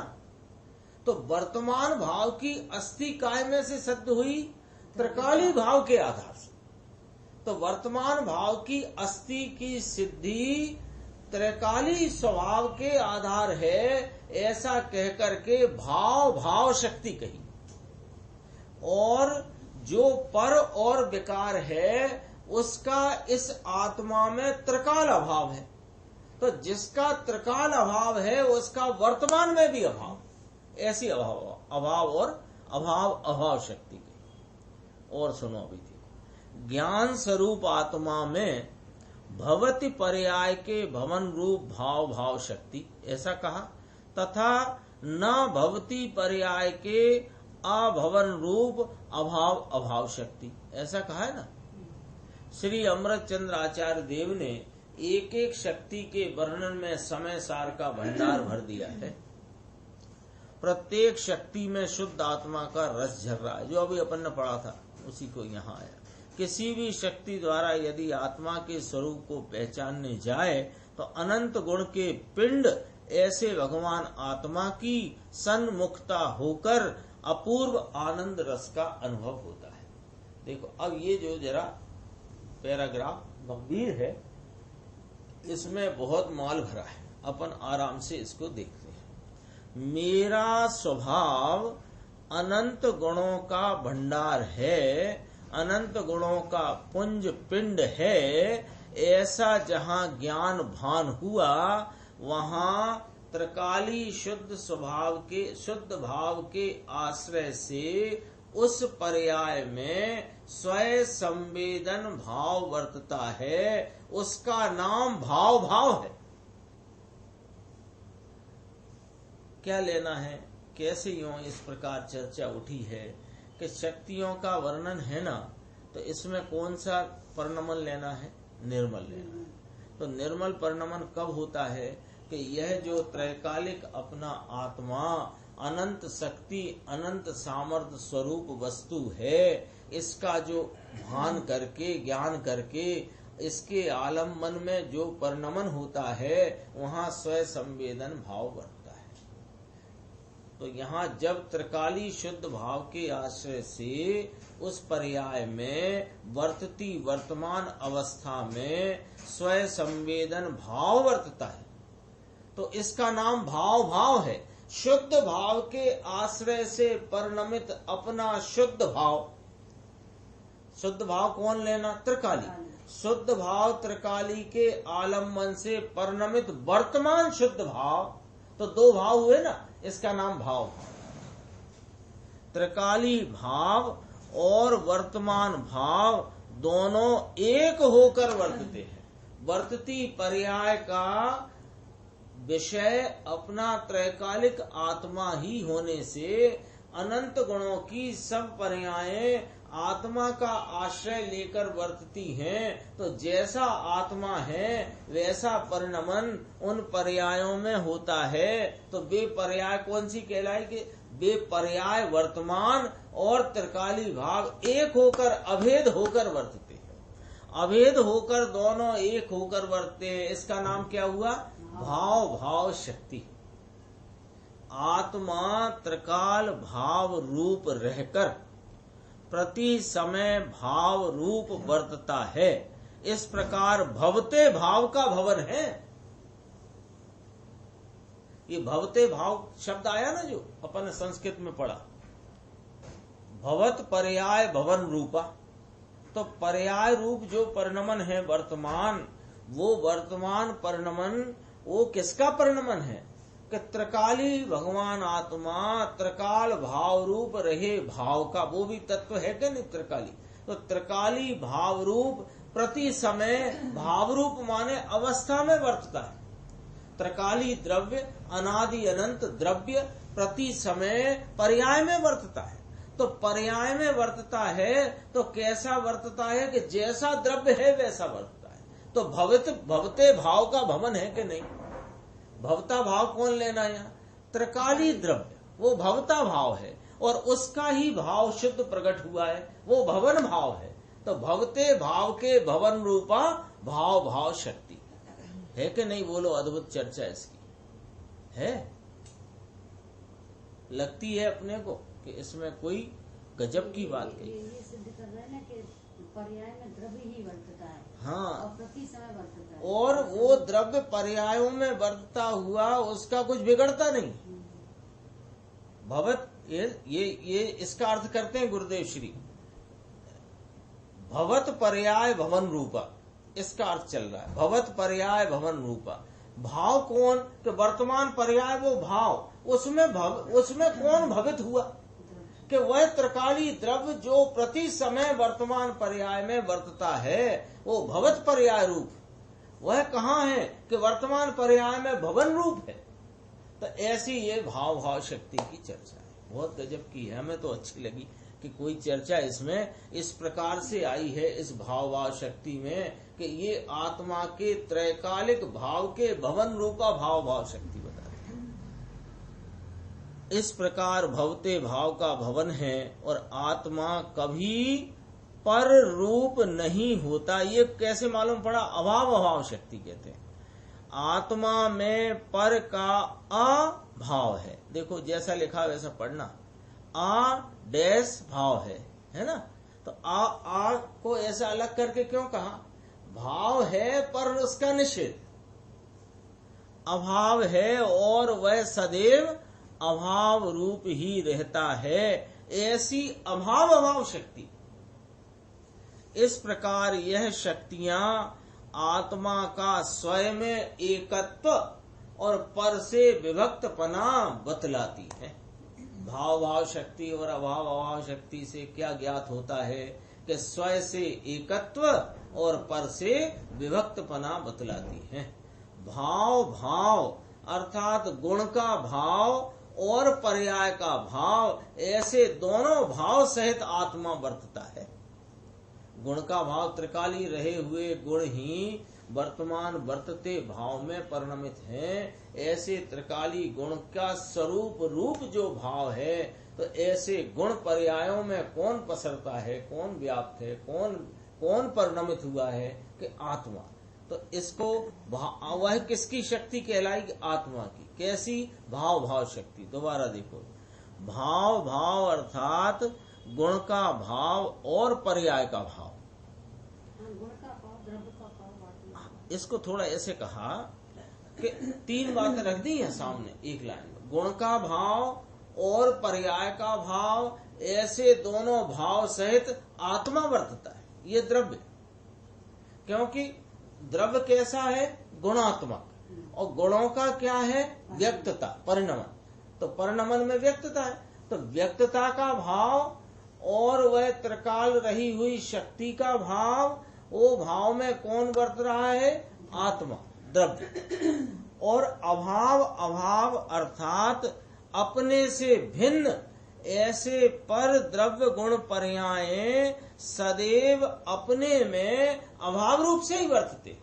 तो वर्तमान भाव की अस्थि काय में से सिद्ध हुई? त्रिकाली भाव के आधार से। तो वर्तमान भाव की अस्थि की सिद्धि त्रिकाली स्वभाव के आधार है, ऐसा कहकर के भाव शक्ति कही। और जो पर और विकार है उसका इस आत्मा में त्रिकाल अभाव है। तो जिसका त्रिकाल अभाव है उसका वर्तमान में भी अभाव, ऐसी अभाव और अभाव शक्ति की। और सुनो अभी देखो, ज्ञान स्वरूप आत्मा में भवति पर्याय के भवन रूप भाव शक्ति ऐसा कहा, तथा न भवति पर्याय के अभवन रूप अभाव शक्ति ऐसा कहा है ना। श्री अमृत चंद्र आचार्य देव ने एक एक शक्ति के वर्णन में समय सार का भंडार भर दिया है। प्रत्येक शक्ति में शुद्ध आत्मा का रस झर रहा है, जो अभी अपन ने पढ़ा था उसी को यहाँ आया। किसी भी शक्ति द्वारा यदि आत्मा के स्वरूप को पहचानने जाए तो अनंत गुण के पिंड ऐसे भगवान आत्मा की सन्मुखता होकर अपूर्व आनंद रस का अनुभव होता है। देखो अब ये जो जरा पैराग्राफ गंभीर है, इसमें बहुत माल भरा है, अपन आराम से इसको देखते हैं। मेरा स्वभाव अनंत गुणों का भंडार है, अनंत गुणों का पुंज पिंड है, ऐसा जहाँ ज्ञान भान हुआ वहाँ त्रिकाली शुद्ध भाव के आश्रय से उस पर्याय में स्वयं संवेदन भाव वर्तता है। उसका नाम भाव है। क्या लेना है? कैसे यूं इस प्रकार चर्चा उठी है कि शक्तियों का वर्णन है ना, तो इसमें कौन सा परिणमन लेना है? निर्मल लेना है। तो निर्मल परिणमन कब होता है कि यह जो त्रैकालिक अपना आत्मा अनंत शक्ति अनंत सामर्थ्य स्वरूप वस्तु है, इसका जो भान करके ज्ञान करके इसके आलम्बन में जो परिणमन होता है वहाँ स्वयं संवेदन भाव बढ़ता है। तो यहाँ जब त्रिकाली शुद्ध भाव के आश्रय से उस पर्याय में वर्तती वर्तमान अवस्था में स्वयं संवेदन भाव वर्तता है, तो इसका नाम भाव है। शुद्ध भाव के आश्रय से परिणमित अपना शुद्ध भाव कौन लेना? त्रिकाली। शुद्ध भाव त्रिकाली के आलम्बन से परिणमित वर्तमान शुद्ध भाव, तो 2 भाव हुए ना, इसका नाम भाव। त्रिकाली भाव और वर्तमान भाव दोनों एक होकर वर्तते हैं। वर्तती पर्याय का विषय अपना त्रैकालिक आत्मा ही होने से अनंत गुणों की सब पर्यायें आत्मा का आश्रय लेकर वर्तती हैं। तो जैसा आत्मा है वैसा परिणमन उन पर्यायों में होता है। तो वे पर्याय कौन सी कहलाएगी? वे पर्याय वर्तमान और त्रिकाली भाव एक होकर अभेद होकर वर्तते हैं। अभेद होकर दोनों एक होकर वर्तते हैं। इसका नाम क्या हुआ? भाव शक्ति। आत्मा त्रिकाल भाव रूप रहकर प्रति समय भाव रूप वर्तता है। इस प्रकार भवते भाव का भवन है। ये भवते भाव शब्द आया ना जो अपन ने संस्कृत में पढ़ा, भवत पर्याय भवन रूपा। तो पर्याय रूप जो परिणमन है वर्तमान, वो वर्तमान परिणमन वो किसका परिणमन है कि त्रिकाली भगवान आत्मा त्रिकाल भाव रूप रहे भाव का, वो भी तत्व है कि नहीं त्रिकाली। तो त्रिकाली भाव रूप प्रति समय भाव रूप माने अवस्था में वर्तता है। त्रिकाली द्रव्य अनादि अनंत द्रव्य प्रति समय पर्याय में वर्तता है। तो पर्याय में वर्तता है तो कैसा वर्तता है कि जैसा द्रव्य है वैसा वर्तता है। तो भवते भाव का भवन है कि नहीं, भवता भाव कौन लेना यहाँ, त्रिकाली द्रव्य वो भवता भाव है और उसका ही भाव शुद्ध प्रकट हुआ है, वो भवन भाव है। तो भवते भाव के भवन रूपा भाव भाव शक्ति है कि नहीं, बोलो। अद्भुत चर्चा इसकी है, लगती है अपने को कि इसमें कोई गजब की बात कही। ये सिद्ध कर रहे हैं ना कि पर्याय में द्रव्य ही वर्तता है, हाँ, और प्रति समय वर्तता है, और वो द्रव्य पर्यायों में वर्तता हुआ उसका कुछ बिगड़ता नहीं। भवत ये इसका अर्थ करते हैं गुरुदेव श्री, भवत पर्याय भवन रूपा, इसका अर्थ चल रहा है। भवत पर्याय भवन रूपा, भाव कौन कि वर्तमान पर्याय वो भाव, उसमें कौन भवित हुआ कि वह त्रिकाली द्रव्य जो प्रति समय वर्तमान पर्याय में वर्तता है वो भवत पर्याय रूप, वह कहाँ है कि वर्तमान पर्याय में भवन रूप है। तो ऐसी ये भाव भाव शक्ति की चर्चा है, बहुत गजब की है, हमें तो अच्छी लगी कि कोई चर्चा इसमें इस प्रकार से आई है इस भाव भाव शक्ति में कि ये आत्मा के त्रैकालिक भाव के भवन रूपा भाव भाव शक्ति बताती है। इस प्रकार भवते भाव का भवन है और आत्मा कभी पर रूप नहीं होता। ये कैसे मालूम पड़ा, अभाव अभाव शक्ति कहते हैं। आत्मा में पर का अभाव है, देखो जैसा लिखा वैसा पढ़ना, आ डैश भाव है ना। तो आ को ऐसा अलग करके क्यों कहा, भाव है पर उसका निषेध, अभाव है और वह सदैव अभाव रूप ही रहता है, ऐसी अभाव अभाव शक्ति। इस प्रकार यह शक्तियां आत्मा का स्वयं में एकत्व और पर से विभक्तपना बतलाती है। भाव भाव शक्ति और अभाव अभाव शक्ति से क्या ज्ञात होता है कि स्वयं से एकत्व और पर से विभक्तपना बतलाती है। भाव भाव अर्थात गुण का भाव और पर्याय का भाव, ऐसे दोनों भाव सहित आत्मा वर्तता है। गुण का भाव त्रिकाली रहे हुए गुण ही वर्तमान वर्तते भाव में परिणमित हैं। ऐसे त्रिकाली गुण का स्वरूप रूप जो भाव है, तो ऐसे गुण पर्यायों में कौन पसरता है, कौन व्याप्त है, कौन परिणमित हुआ है कि आत्मा। तो इसको वह किसकी शक्ति कहलाएगी, आत्मा की। कैसी, भाव भाव शक्ति। दोबारा देखो, भाव भाव अर्थात गुण का भाव और पर्याय का भाव। गुण का भाव, द्रव्य का भाव, इसको थोड़ा ऐसे कहा कि तीन बातें रख दी है सामने एक लाइन में, गुण का भाव और पर्याय का भाव, ऐसे दोनों भाव सहित आत्मा वर्तता है। ये द्रव्य, क्योंकि द्रव्य कैसा है, गुणात्मक, और गुणों का क्या है, व्यक्तता, परिणमन। तो परिणमन में व्यक्तता है, तो व्यक्तता का भाव और वह त्रिकाल रही हुई शक्ति का भाव, वो भाव में कौन वर्त रहा है, आत्मा, द्रव्य। और अभाव अभाव अर्थात अपने से भिन्न ऐसे पर द्रव्य गुण पर्याय सदैव अपने में अभाव रूप से ही वर्तते।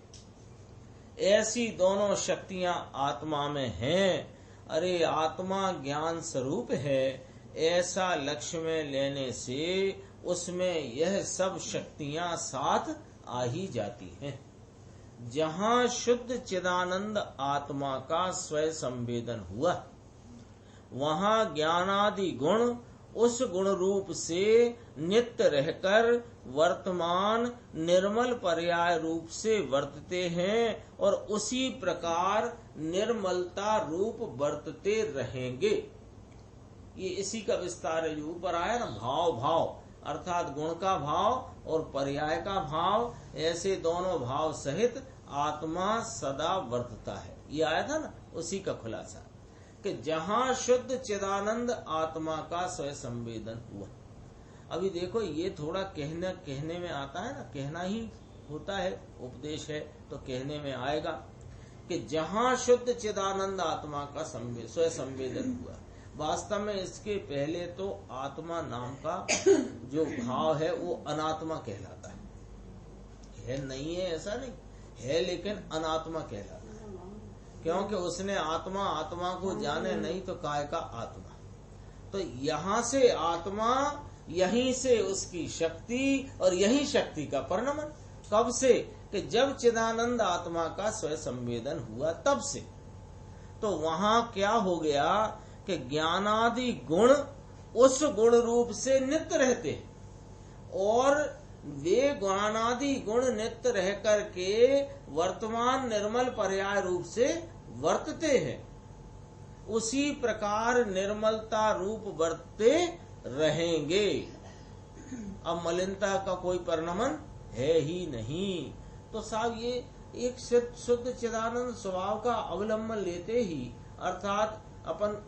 ऐसी दोनों शक्तियां आत्मा में हैं। अरे आत्मा ज्ञान स्वरूप है, ऐसा लक्ष्य में लेने से उसमें यह सब शक्तियां साथ आ ही जाती हैं। जहां शुद्ध चिदानंद आत्मा का स्वयं संवेदन हुआ, वहां ज्ञानादि गुण उस गुण रूप से नित्य रहकर वर्तमान निर्मल पर्याय रूप से वर्तते हैं और उसी प्रकार निर्मलता रूप वर्तते रहेंगे। ये इसी का विस्तार है जो ऊपर आया ना, भाव भाव अर्थात गुण का भाव और पर्याय का भाव, ऐसे दोनों भाव सहित आत्मा सदा वर्तता है। ये आया था ना, उसी का खुलासा कि जहां शुद्ध चिदानंद आत्मा का स्वयं संवेदन हुआ। अभी देखो ये थोड़ा कहने में आता है ना, कहना ही होता है, उपदेश है तो कहने में आएगा कि जहां शुद्ध चिदानंद आत्मा का स्वयं संवेदन हुआ। वास्तव में इसके पहले तो आत्मा नाम का जो भाव है वो अनात्मा कहलाता है नहीं है ऐसा नहीं है, लेकिन अनात्मा कहलाता है क्योंकि उसने आत्मा को जाने नहीं तो काय का आत्मा। तो यहाँ से आत्मा, यहीं से उसकी शक्ति और यही शक्ति का परिणमन। कब से? कि जब चिदानंद आत्मा का स्वयं संवेदन हुआ तब से। तो वहां क्या हो गया कि ज्ञानादि गुण उस गुण रूप से नित्य रहते हैं और वे ज्ञानादि गुण नित्य रह करके वर्तमान निर्मल पर्याय रूप से वर्तते हैं। उसी प्रकार निर्मलता रूप वर्तते रहेंगे। अब मलिनता का कोई परिणमन है ही नहीं। तो साहब ये एक शुद्ध चिदानंद स्वभाव का अवलंबन लेते ही, अर्थात अपन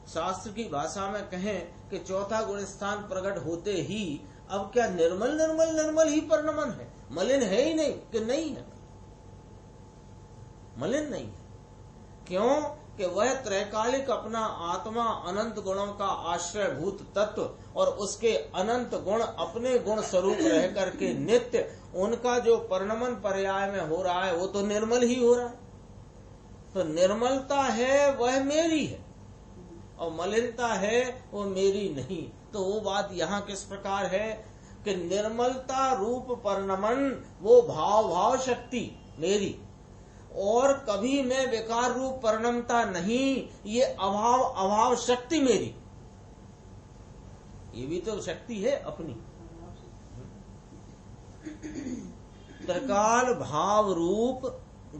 शास्त्र की भाषा में कहें कि चौथा गुण स्थान प्रकट होते ही अब क्या निर्मल ही परिणमन है, मलिन है ही नहीं कि नहीं है, मलिन नहीं है। क्यों? कि वह त्रैकालिक अपना आत्मा अनंत गुणों का आश्रयभूत तत्व और उसके अनंत गुण अपने गुण स्वरूप रह करके नित्य, उनका जो परिणमन पर्याय में हो रहा है वो तो निर्मल ही हो रहा है। तो निर्मलता है वह मेरी है और मलिनता है वो मेरी नहीं। तो वो बात यहाँ किस प्रकार है कि निर्मलता रूप परिणमन वो भाव शक्ति मेरी, और कभी मैं विकार रूप परिणमता नहीं, ये अभाव शक्ति मेरी। ये भी तो शक्ति है अपनी। त्रिकाल भाव रूप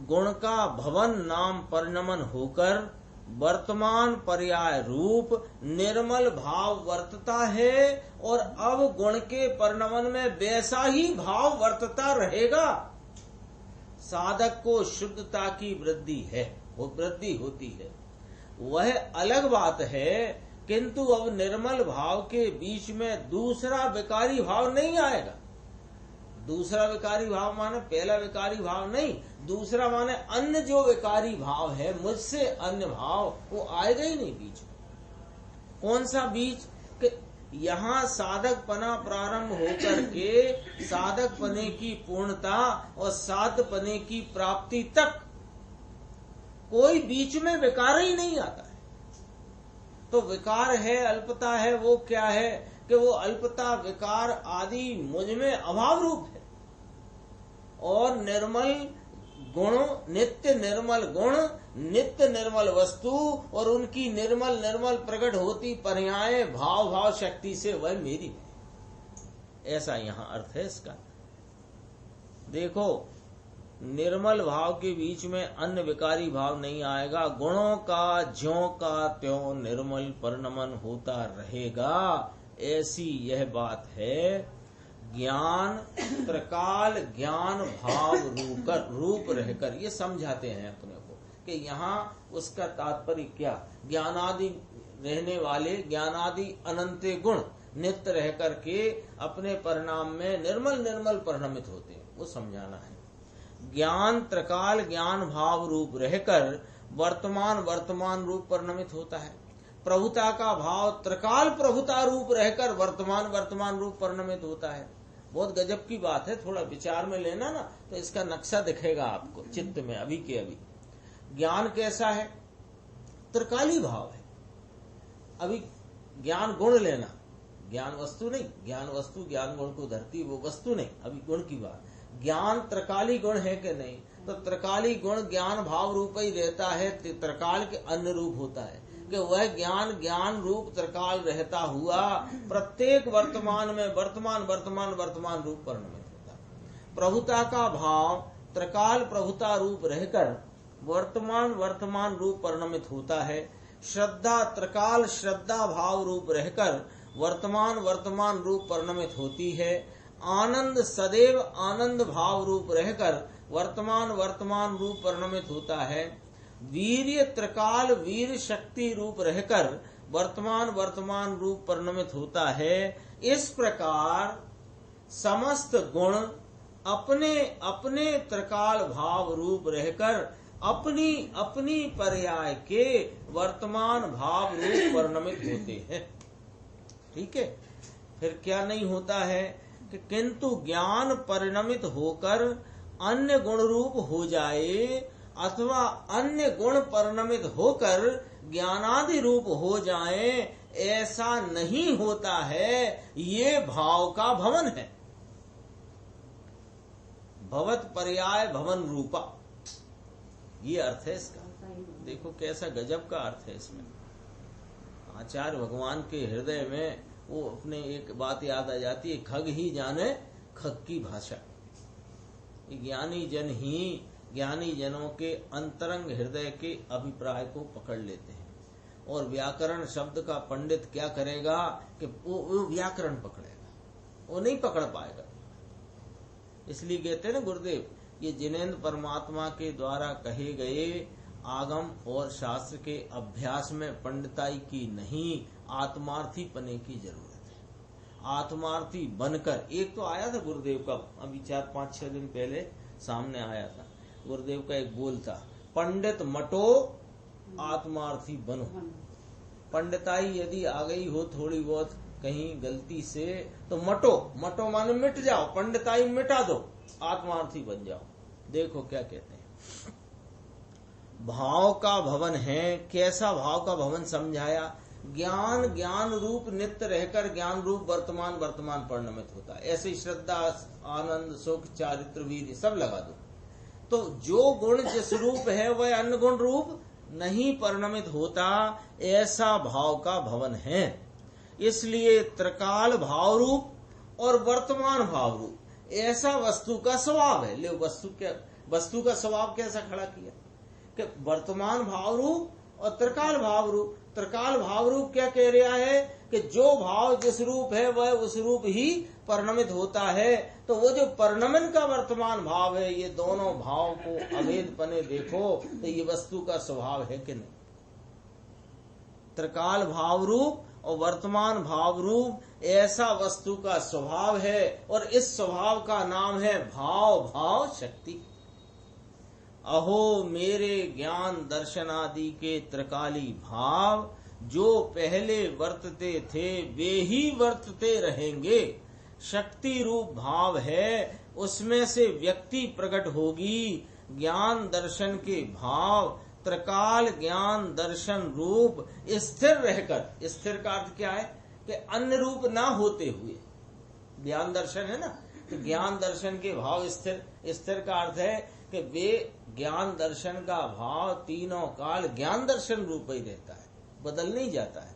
गुण का भवन नाम परिणमन होकर वर्तमान पर्याय रूप निर्मल भाव वर्तता है और अब गुण के परिणमन में वैसा ही भाव वर्तता रहेगा। साधक को शुद्धता की वृद्धि है, वो वृद्धि होती है, वह अलग बात है। किंतु अब निर्मल भाव के बीच में दूसरा विकारी भाव नहीं आएगा। दूसरा विकारी भाव माने पहला विकारी भाव नहीं, दूसरा माने अन्य जो विकारी भाव है, मुझसे अन्य भाव, वो आएगा ही नहीं बीच में। कौन सा बीच? कि यहाँ साधक पना प्रारंभ होकर के साधक पने की पूर्णता और साध पने की प्राप्ति तक कोई बीच में विकार ही नहीं आता है। तो विकार है, अल्पता है, वो क्या है कि वो अल्पता विकार आदि मुझ में अभाव रूप है और निर्मल गुण, नित्य निर्मल गुण, नित्य निर्मल वस्तु और उनकी निर्मल प्रकट होती पर्याय भाव शक्ति से वह मेरी है। ऐसा यहाँ अर्थ है इसका। देखो, निर्मल भाव के बीच में अन्य विकारी भाव नहीं आएगा। गुणों का ज्यों का त्यों निर्मल परिणमन होता रहेगा, ऐसी यह बात है। ज्ञान त्रिकाल ज्ञान भाव रूप रहकर ये समझाते हैं अपने को कि यहाँ उसका तात्पर्य क्या। ज्ञानादि रहने वाले, ज्ञानादि अनंत गुण नित्य रह करके अपने परिणाम में निर्मल परिणमित होते हैं, वो समझाना है। ज्ञान त्रिकाल ज्ञान भाव रूप रहकर वर्तमान रूप परिणमित होता है। प्रभुता का भाव त्रिकाल प्रभुता रूप रहकर वर्तमान रूप परिणमित होता है। बहुत गजब की बात है, थोड़ा विचार में लेना ना तो इसका नक्शा दिखेगा आपको चित्त में अभी के अभी। ज्ञान कैसा है? त्रिकाली भाव है। अभी ज्ञान गुण लेना, ज्ञान वस्तु नहीं, ज्ञान वस्तु ज्ञान गुण को धरती, वो वस्तु नहीं, अभी गुण की बात। ज्ञान त्रिकाली गुण है कि नहीं? तो त्रिकाली गुण ज्ञान भाव रूप ही रहता है, त्रिकाल के अन्य रूप होता है। कि वह ज्ञान ज्ञान रूप त्रिकाल रहता हुआ प्रत्येक वर्तमान में वर्तमान वर्तमान वर्तमान रूप परिणमित होता है। प्रभुता का भाव त्रिकाल प्रभुता रूप रहकर वर्तमान वर्तमान रूप परिणमित होता है। श्रद्धा त्रिकाल श्रद्धा भाव रूप रहकर वर्तमान वर्तमान रूप परिणमित होती है। आनंद सदैव आनंद भाव रूप रहकर वर्तमान वर्तमान रूप परिणमित होता है। वीर्य त्रिकाल वीर शक्ति रूप रहकर वर्तमान वर्तमान रूप परिणमित होता है। इस प्रकार समस्त गुण अपने अपने त्रिकाल भाव रूप रहकर अपनी अपनी पर्याय के वर्तमान भाव रूप परिणमित होते हैं। ठीक है, फिर क्या नहीं होता है कि किंतु ज्ञान परिणमित होकर अन्य गुण रूप हो जाए अथवा अन्य गुण परिणमित होकर ज्ञानादि रूप हो जाए, ऐसा नहीं होता है। ये भाव का भवन है। भवत पर्याय भवन रूपा, ये अर्थ है इसका। देखो कैसा गजब का अर्थ है इसमें। आचार्य भगवान के हृदय में वो अपने एक बात याद आ जाती है, खग ही जाने खग की भाषा। ज्ञानी जन ही ज्ञानी जनों के अंतरंग हृदय के अभिप्राय को पकड़ लेते हैं। और व्याकरण शब्द का पंडित क्या करेगा कि वो व्याकरण पकड़ेगा, वो नहीं पकड़ पाएगा। इसलिए कहते हैं ना गुरुदेव, ये जिनेंद्र परमात्मा के द्वारा कहे गए आगम और शास्त्र के अभ्यास में पंडिताई की नहीं, आत्मार्थी पने की जरूरत है। आत्मार्थी बनकर, एक तो आया था गुरुदेव का अभी 4-5-6 दिन पहले सामने आया था, गुरुदेव का एक बोल था, पंडित मटो आत्मार्थी बनो। पंडिताई यदि आ गई हो थोड़ी बहुत कहीं गलती से तो मटो, मटो माने मिट जाओ, पंडिताई मिटा दो, आत्मार्थी बन जाओ। देखो क्या कहते हैं, भाव का भवन है। कैसा भाव का भवन समझाया? ज्ञान ज्ञान रूप नित्य रहकर ज्ञान रूप वर्तमान वर्तमान परिणमित होता है। ऐसे श्रद्धा आनंद सुख चारित्र वीर सब लगा दो, तो जो गुण जिस रूप है वह अन्य गुण रूप नहीं परिणमित होता, ऐसा भाव का भवन है। इसलिए त्रिकाल भाव रूप और वर्तमान भाव रूप ऐसा वस्तु का स्वभाव है। ले वस्तु का स्वभाव कैसा खड़ा किया कि वर्तमान भाव रूप और त्रिकाल भाव रूप। त्रिकाल भाव रूप क्या कह रहा है कि जो भाव जिस रूप है वह उस रूप ही परिणमित होता है। तो वो जो परिणमन का वर्तमान भाव है, ये दोनों भाव को अभेद पने देखो तो ये वस्तु का स्वभाव है कि नहीं। त्रिकाल भाव रूप और वर्तमान भाव रूप ऐसा वस्तु का स्वभाव है, और इस स्वभाव का नाम है भाव भाव शक्ति। अहो मेरे ज्ञान दर्शन आदि के त्रिकाली भाव जो पहले वर्तते थे वे ही वर्तते रहेंगे। शक्ति रूप भाव है, उसमें से व्यक्ति प्रकट होगी। ज्ञान दर्शन के भाव त्रिकाल ज्ञान दर्शन रूप स्थिर रहकर, स्थिर का अर्थ क्या है कि अन्य रूप ना होते हुए ज्ञान दर्शन है ना, तो ज्ञान दर्शन के भाव स्थिर। स्थिर का अर्थ है कि वे ज्ञान दर्शन का भाव तीनों काल ज्ञान दर्शन रूप ही रहता है, बदल नहीं जाता है।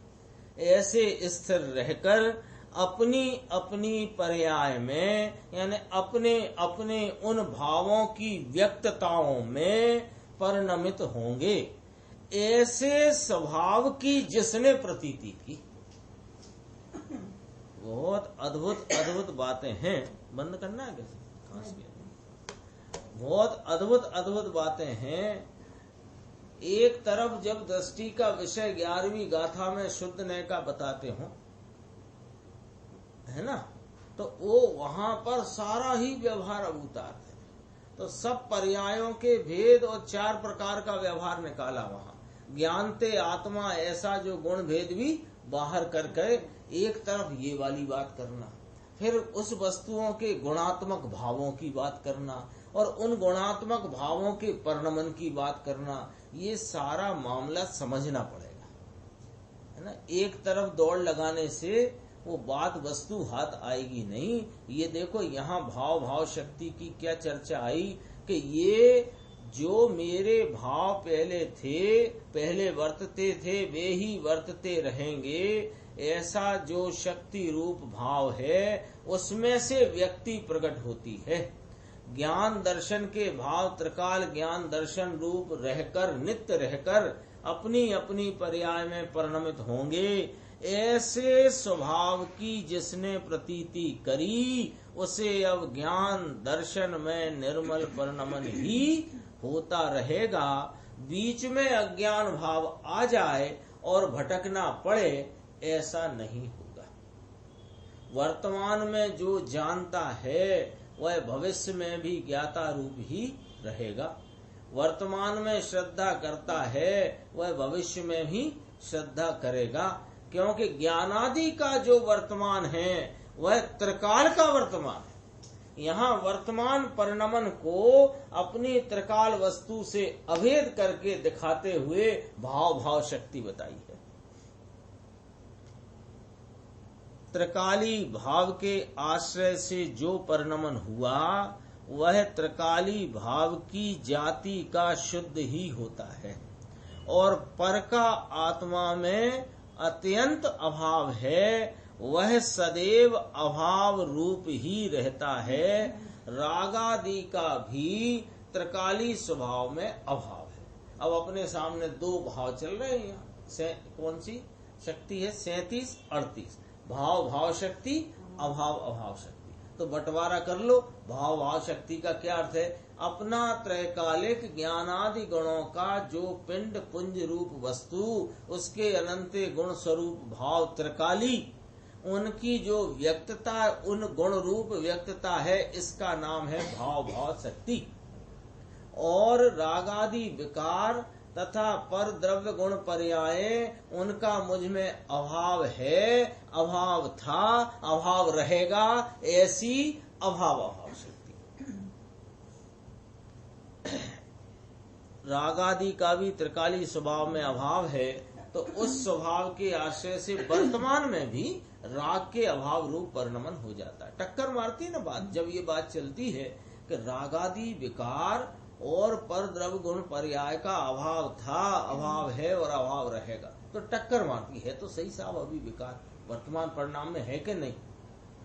ऐसे स्थिर रहकर अपनी अपनी पर्याय में, यानी अपने अपने उन भावों की व्यक्तताओं में परिणमित होंगे। ऐसे स्वभाव की जिसने प्रतीति की। बहुत अद्भुत अद्भुत बातें हैं। बंद करना है कैसे? खास किया। बहुत अद्भुत अद्भुत बातें हैं। एक तरफ जब दृष्टि का विषय 11वीं गाथा में शुद्ध नय का बताते हो, है ना, तो वो वहां पर सारा ही व्यवहार अब उतारते हैं। तो सब पर्यायों के भेद और 4 प्रकार का व्यवहार निकाला वहां। ज्ञानते आत्मा ऐसा जो गुण भेद भी बाहर करके एक तरफ ये वाली बात करना, फिर उस वस्तुओं के गुणात्मक भावों की बात करना और उन गुणात्मक भावों के परिणमन की बात करना। ये सारा मामला समझना पड़ेगा, है ना। एक तरफ दौड़ लगाने से वो बात वस्तु हाथ आएगी नहीं। ये देखो यहाँ भाव भाव शक्ति की क्या चर्चा आई कि ये जो मेरे भाव पहले वर्तते थे वे ही वर्तते रहेंगे, ऐसा जो शक्ति रूप भाव है उसमें से व्यक्ति प्रकट होती है। ज्ञान दर्शन के भाव त्रिकाल ज्ञान दर्शन रूप रहकर नित्य रहकर अपनी अपनी पर्याय में परिणमित होंगे। ऐसे स्वभाव की जिसने प्रतीति करी उसे अब ज्ञान दर्शन में निर्मल परिणमन ही होता रहेगा। बीच में अज्ञान भाव आ जाए और भटकना पड़े, ऐसा नहीं होगा। वर्तमान में जो जानता है वह भविष्य में भी ज्ञाता रूप ही रहेगा। वर्तमान में श्रद्धा करता है वह भविष्य में भी श्रद्धा करेगा, क्योंकि ज्ञानादि का जो वर्तमान है वह त्रिकाल का वर्तमान है। यहाँ वर्तमान परिणमन को अपनी त्रिकाल वस्तु से अभेद करके दिखाते हुए भाव शक्ति बताई है। त्रिकाली भाव के आश्रय से जो परिणमन हुआ वह त्रिकाली भाव की जाति का शुद्ध ही होता है, और पर का आत्मा में अत्यंत अभाव है, वह सदैव अभाव रूप ही रहता है। रागादि का भी त्रिकाली स्वभाव में अभाव है। अब अपने सामने दो भाव चल रहे हैं यहाँ, कौन सी शक्ति है? 37, 38। भाव शक्ति, अभाव शक्ति। तो बंटवारा कर लो। भाव शक्ति का क्या अर्थ है? अपना त्रैकालिक ज्ञानादि गुणों का जो पिंड पुंज रूप वस्तु, उसके अनंत गुण स्वरूप भाव त्रिकाली, उनकी जो व्यक्तता, उन गुण रूप व्यक्तता है, इसका नाम है भाव शक्ति। और रागादि विकार तथा पर द्रव्य गुण पर्याय, उनका मुझ में अभाव है, अभाव था, अभाव रहेगा, ऐसी अभाव शक्ति। रागादि का भी त्रिकाली स्वभाव में अभाव है, तो उस स्वभाव के आश्रय से वर्तमान में भी राग के अभाव रूप परिणमन हो जाता है। टक्कर मारती ना बात, जब ये बात चलती है कि रागादि विकार और पर द्रव्य गुण पर्याय का अभाव था, अभाव है और अभाव रहेगा, तो टक्कर मारती है। तो सही साहब, अभी विकार वर्तमान परिणाम में है कि नहीं?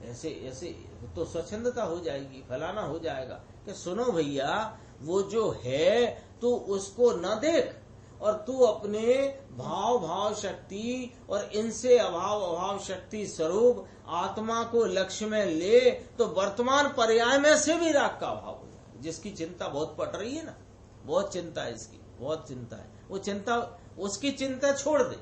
ऐसे तो स्वच्छंदता हो जाएगी, फलाना हो जाएगा कि सुनो भैया, वो जो है तू उसको न देख, और तू अपने भाव शक्ति और इनसे अभाव शक्ति स्वरूप आत्मा को लक्ष्य में ले, तो वर्तमान पर्याय में से भी राग का अभाव हो जाए। जिसकी चिंता बहुत पड़ रही है ना, बहुत चिंता है इसकी, बहुत चिंता है, वो चिंता, उसकी चिंता छोड़ दे,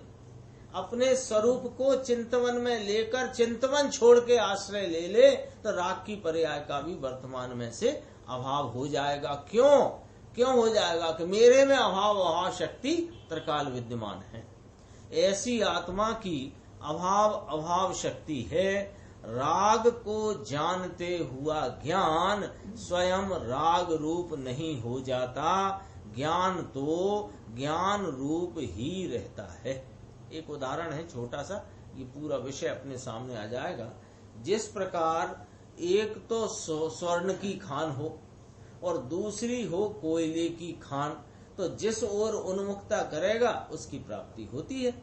अपने स्वरूप को चिंतवन में लेकर चिंतवन छोड़ के आश्रय ले ले, तो राग की पर्याय का भी वर्तमान में से अभाव हो जाएगा। क्यों हो जाएगा? कि मेरे में अभाव शक्ति त्रिकाल विद्यमान है। ऐसी आत्मा की अभाव शक्ति है। राग को जानते हुआ ज्ञान स्वयं राग रूप नहीं हो जाता, ज्ञान तो ज्ञान रूप ही रहता है। एक उदाहरण है छोटा सा, ये पूरा विषय अपने सामने आ जाएगा। जिस प्रकार एक तो स्वर्ण की खान हो और दूसरी हो कोयले की खान, तो जिस ओर उन्मुखता करेगा उसकी प्राप्ति होती है।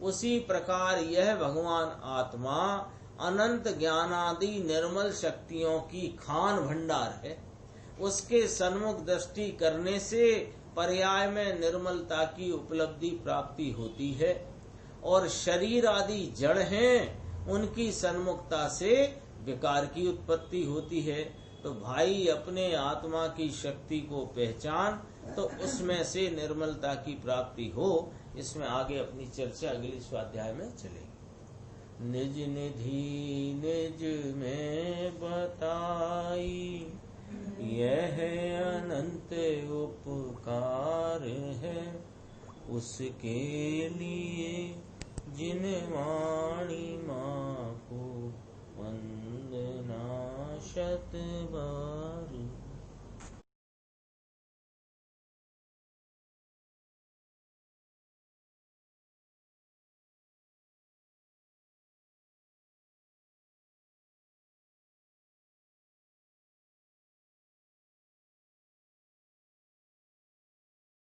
उसी प्रकार यह भगवान आत्मा अनंत ज्ञानादि निर्मल शक्तियों की खान भंडार है। उसके सन्मुख दृष्टि करने से पर्याय में निर्मलता की उपलब्धि प्राप्ति होती है, और शरीर आदि जड़ हैं, उनकी सन्मुखता से विकार की उत्पत्ति होती है। तो भाई, अपने आत्मा की शक्ति को पहचान, तो उसमें से निर्मलता की प्राप्ति हो। इसमें आगे अपनी चर्चा अगले स्वाध्याय में चलेगी। निज निधि निज में बताई, यह अनंत उपकार है, उसके लिए जिन वाणी माँ को वंदना शत बार।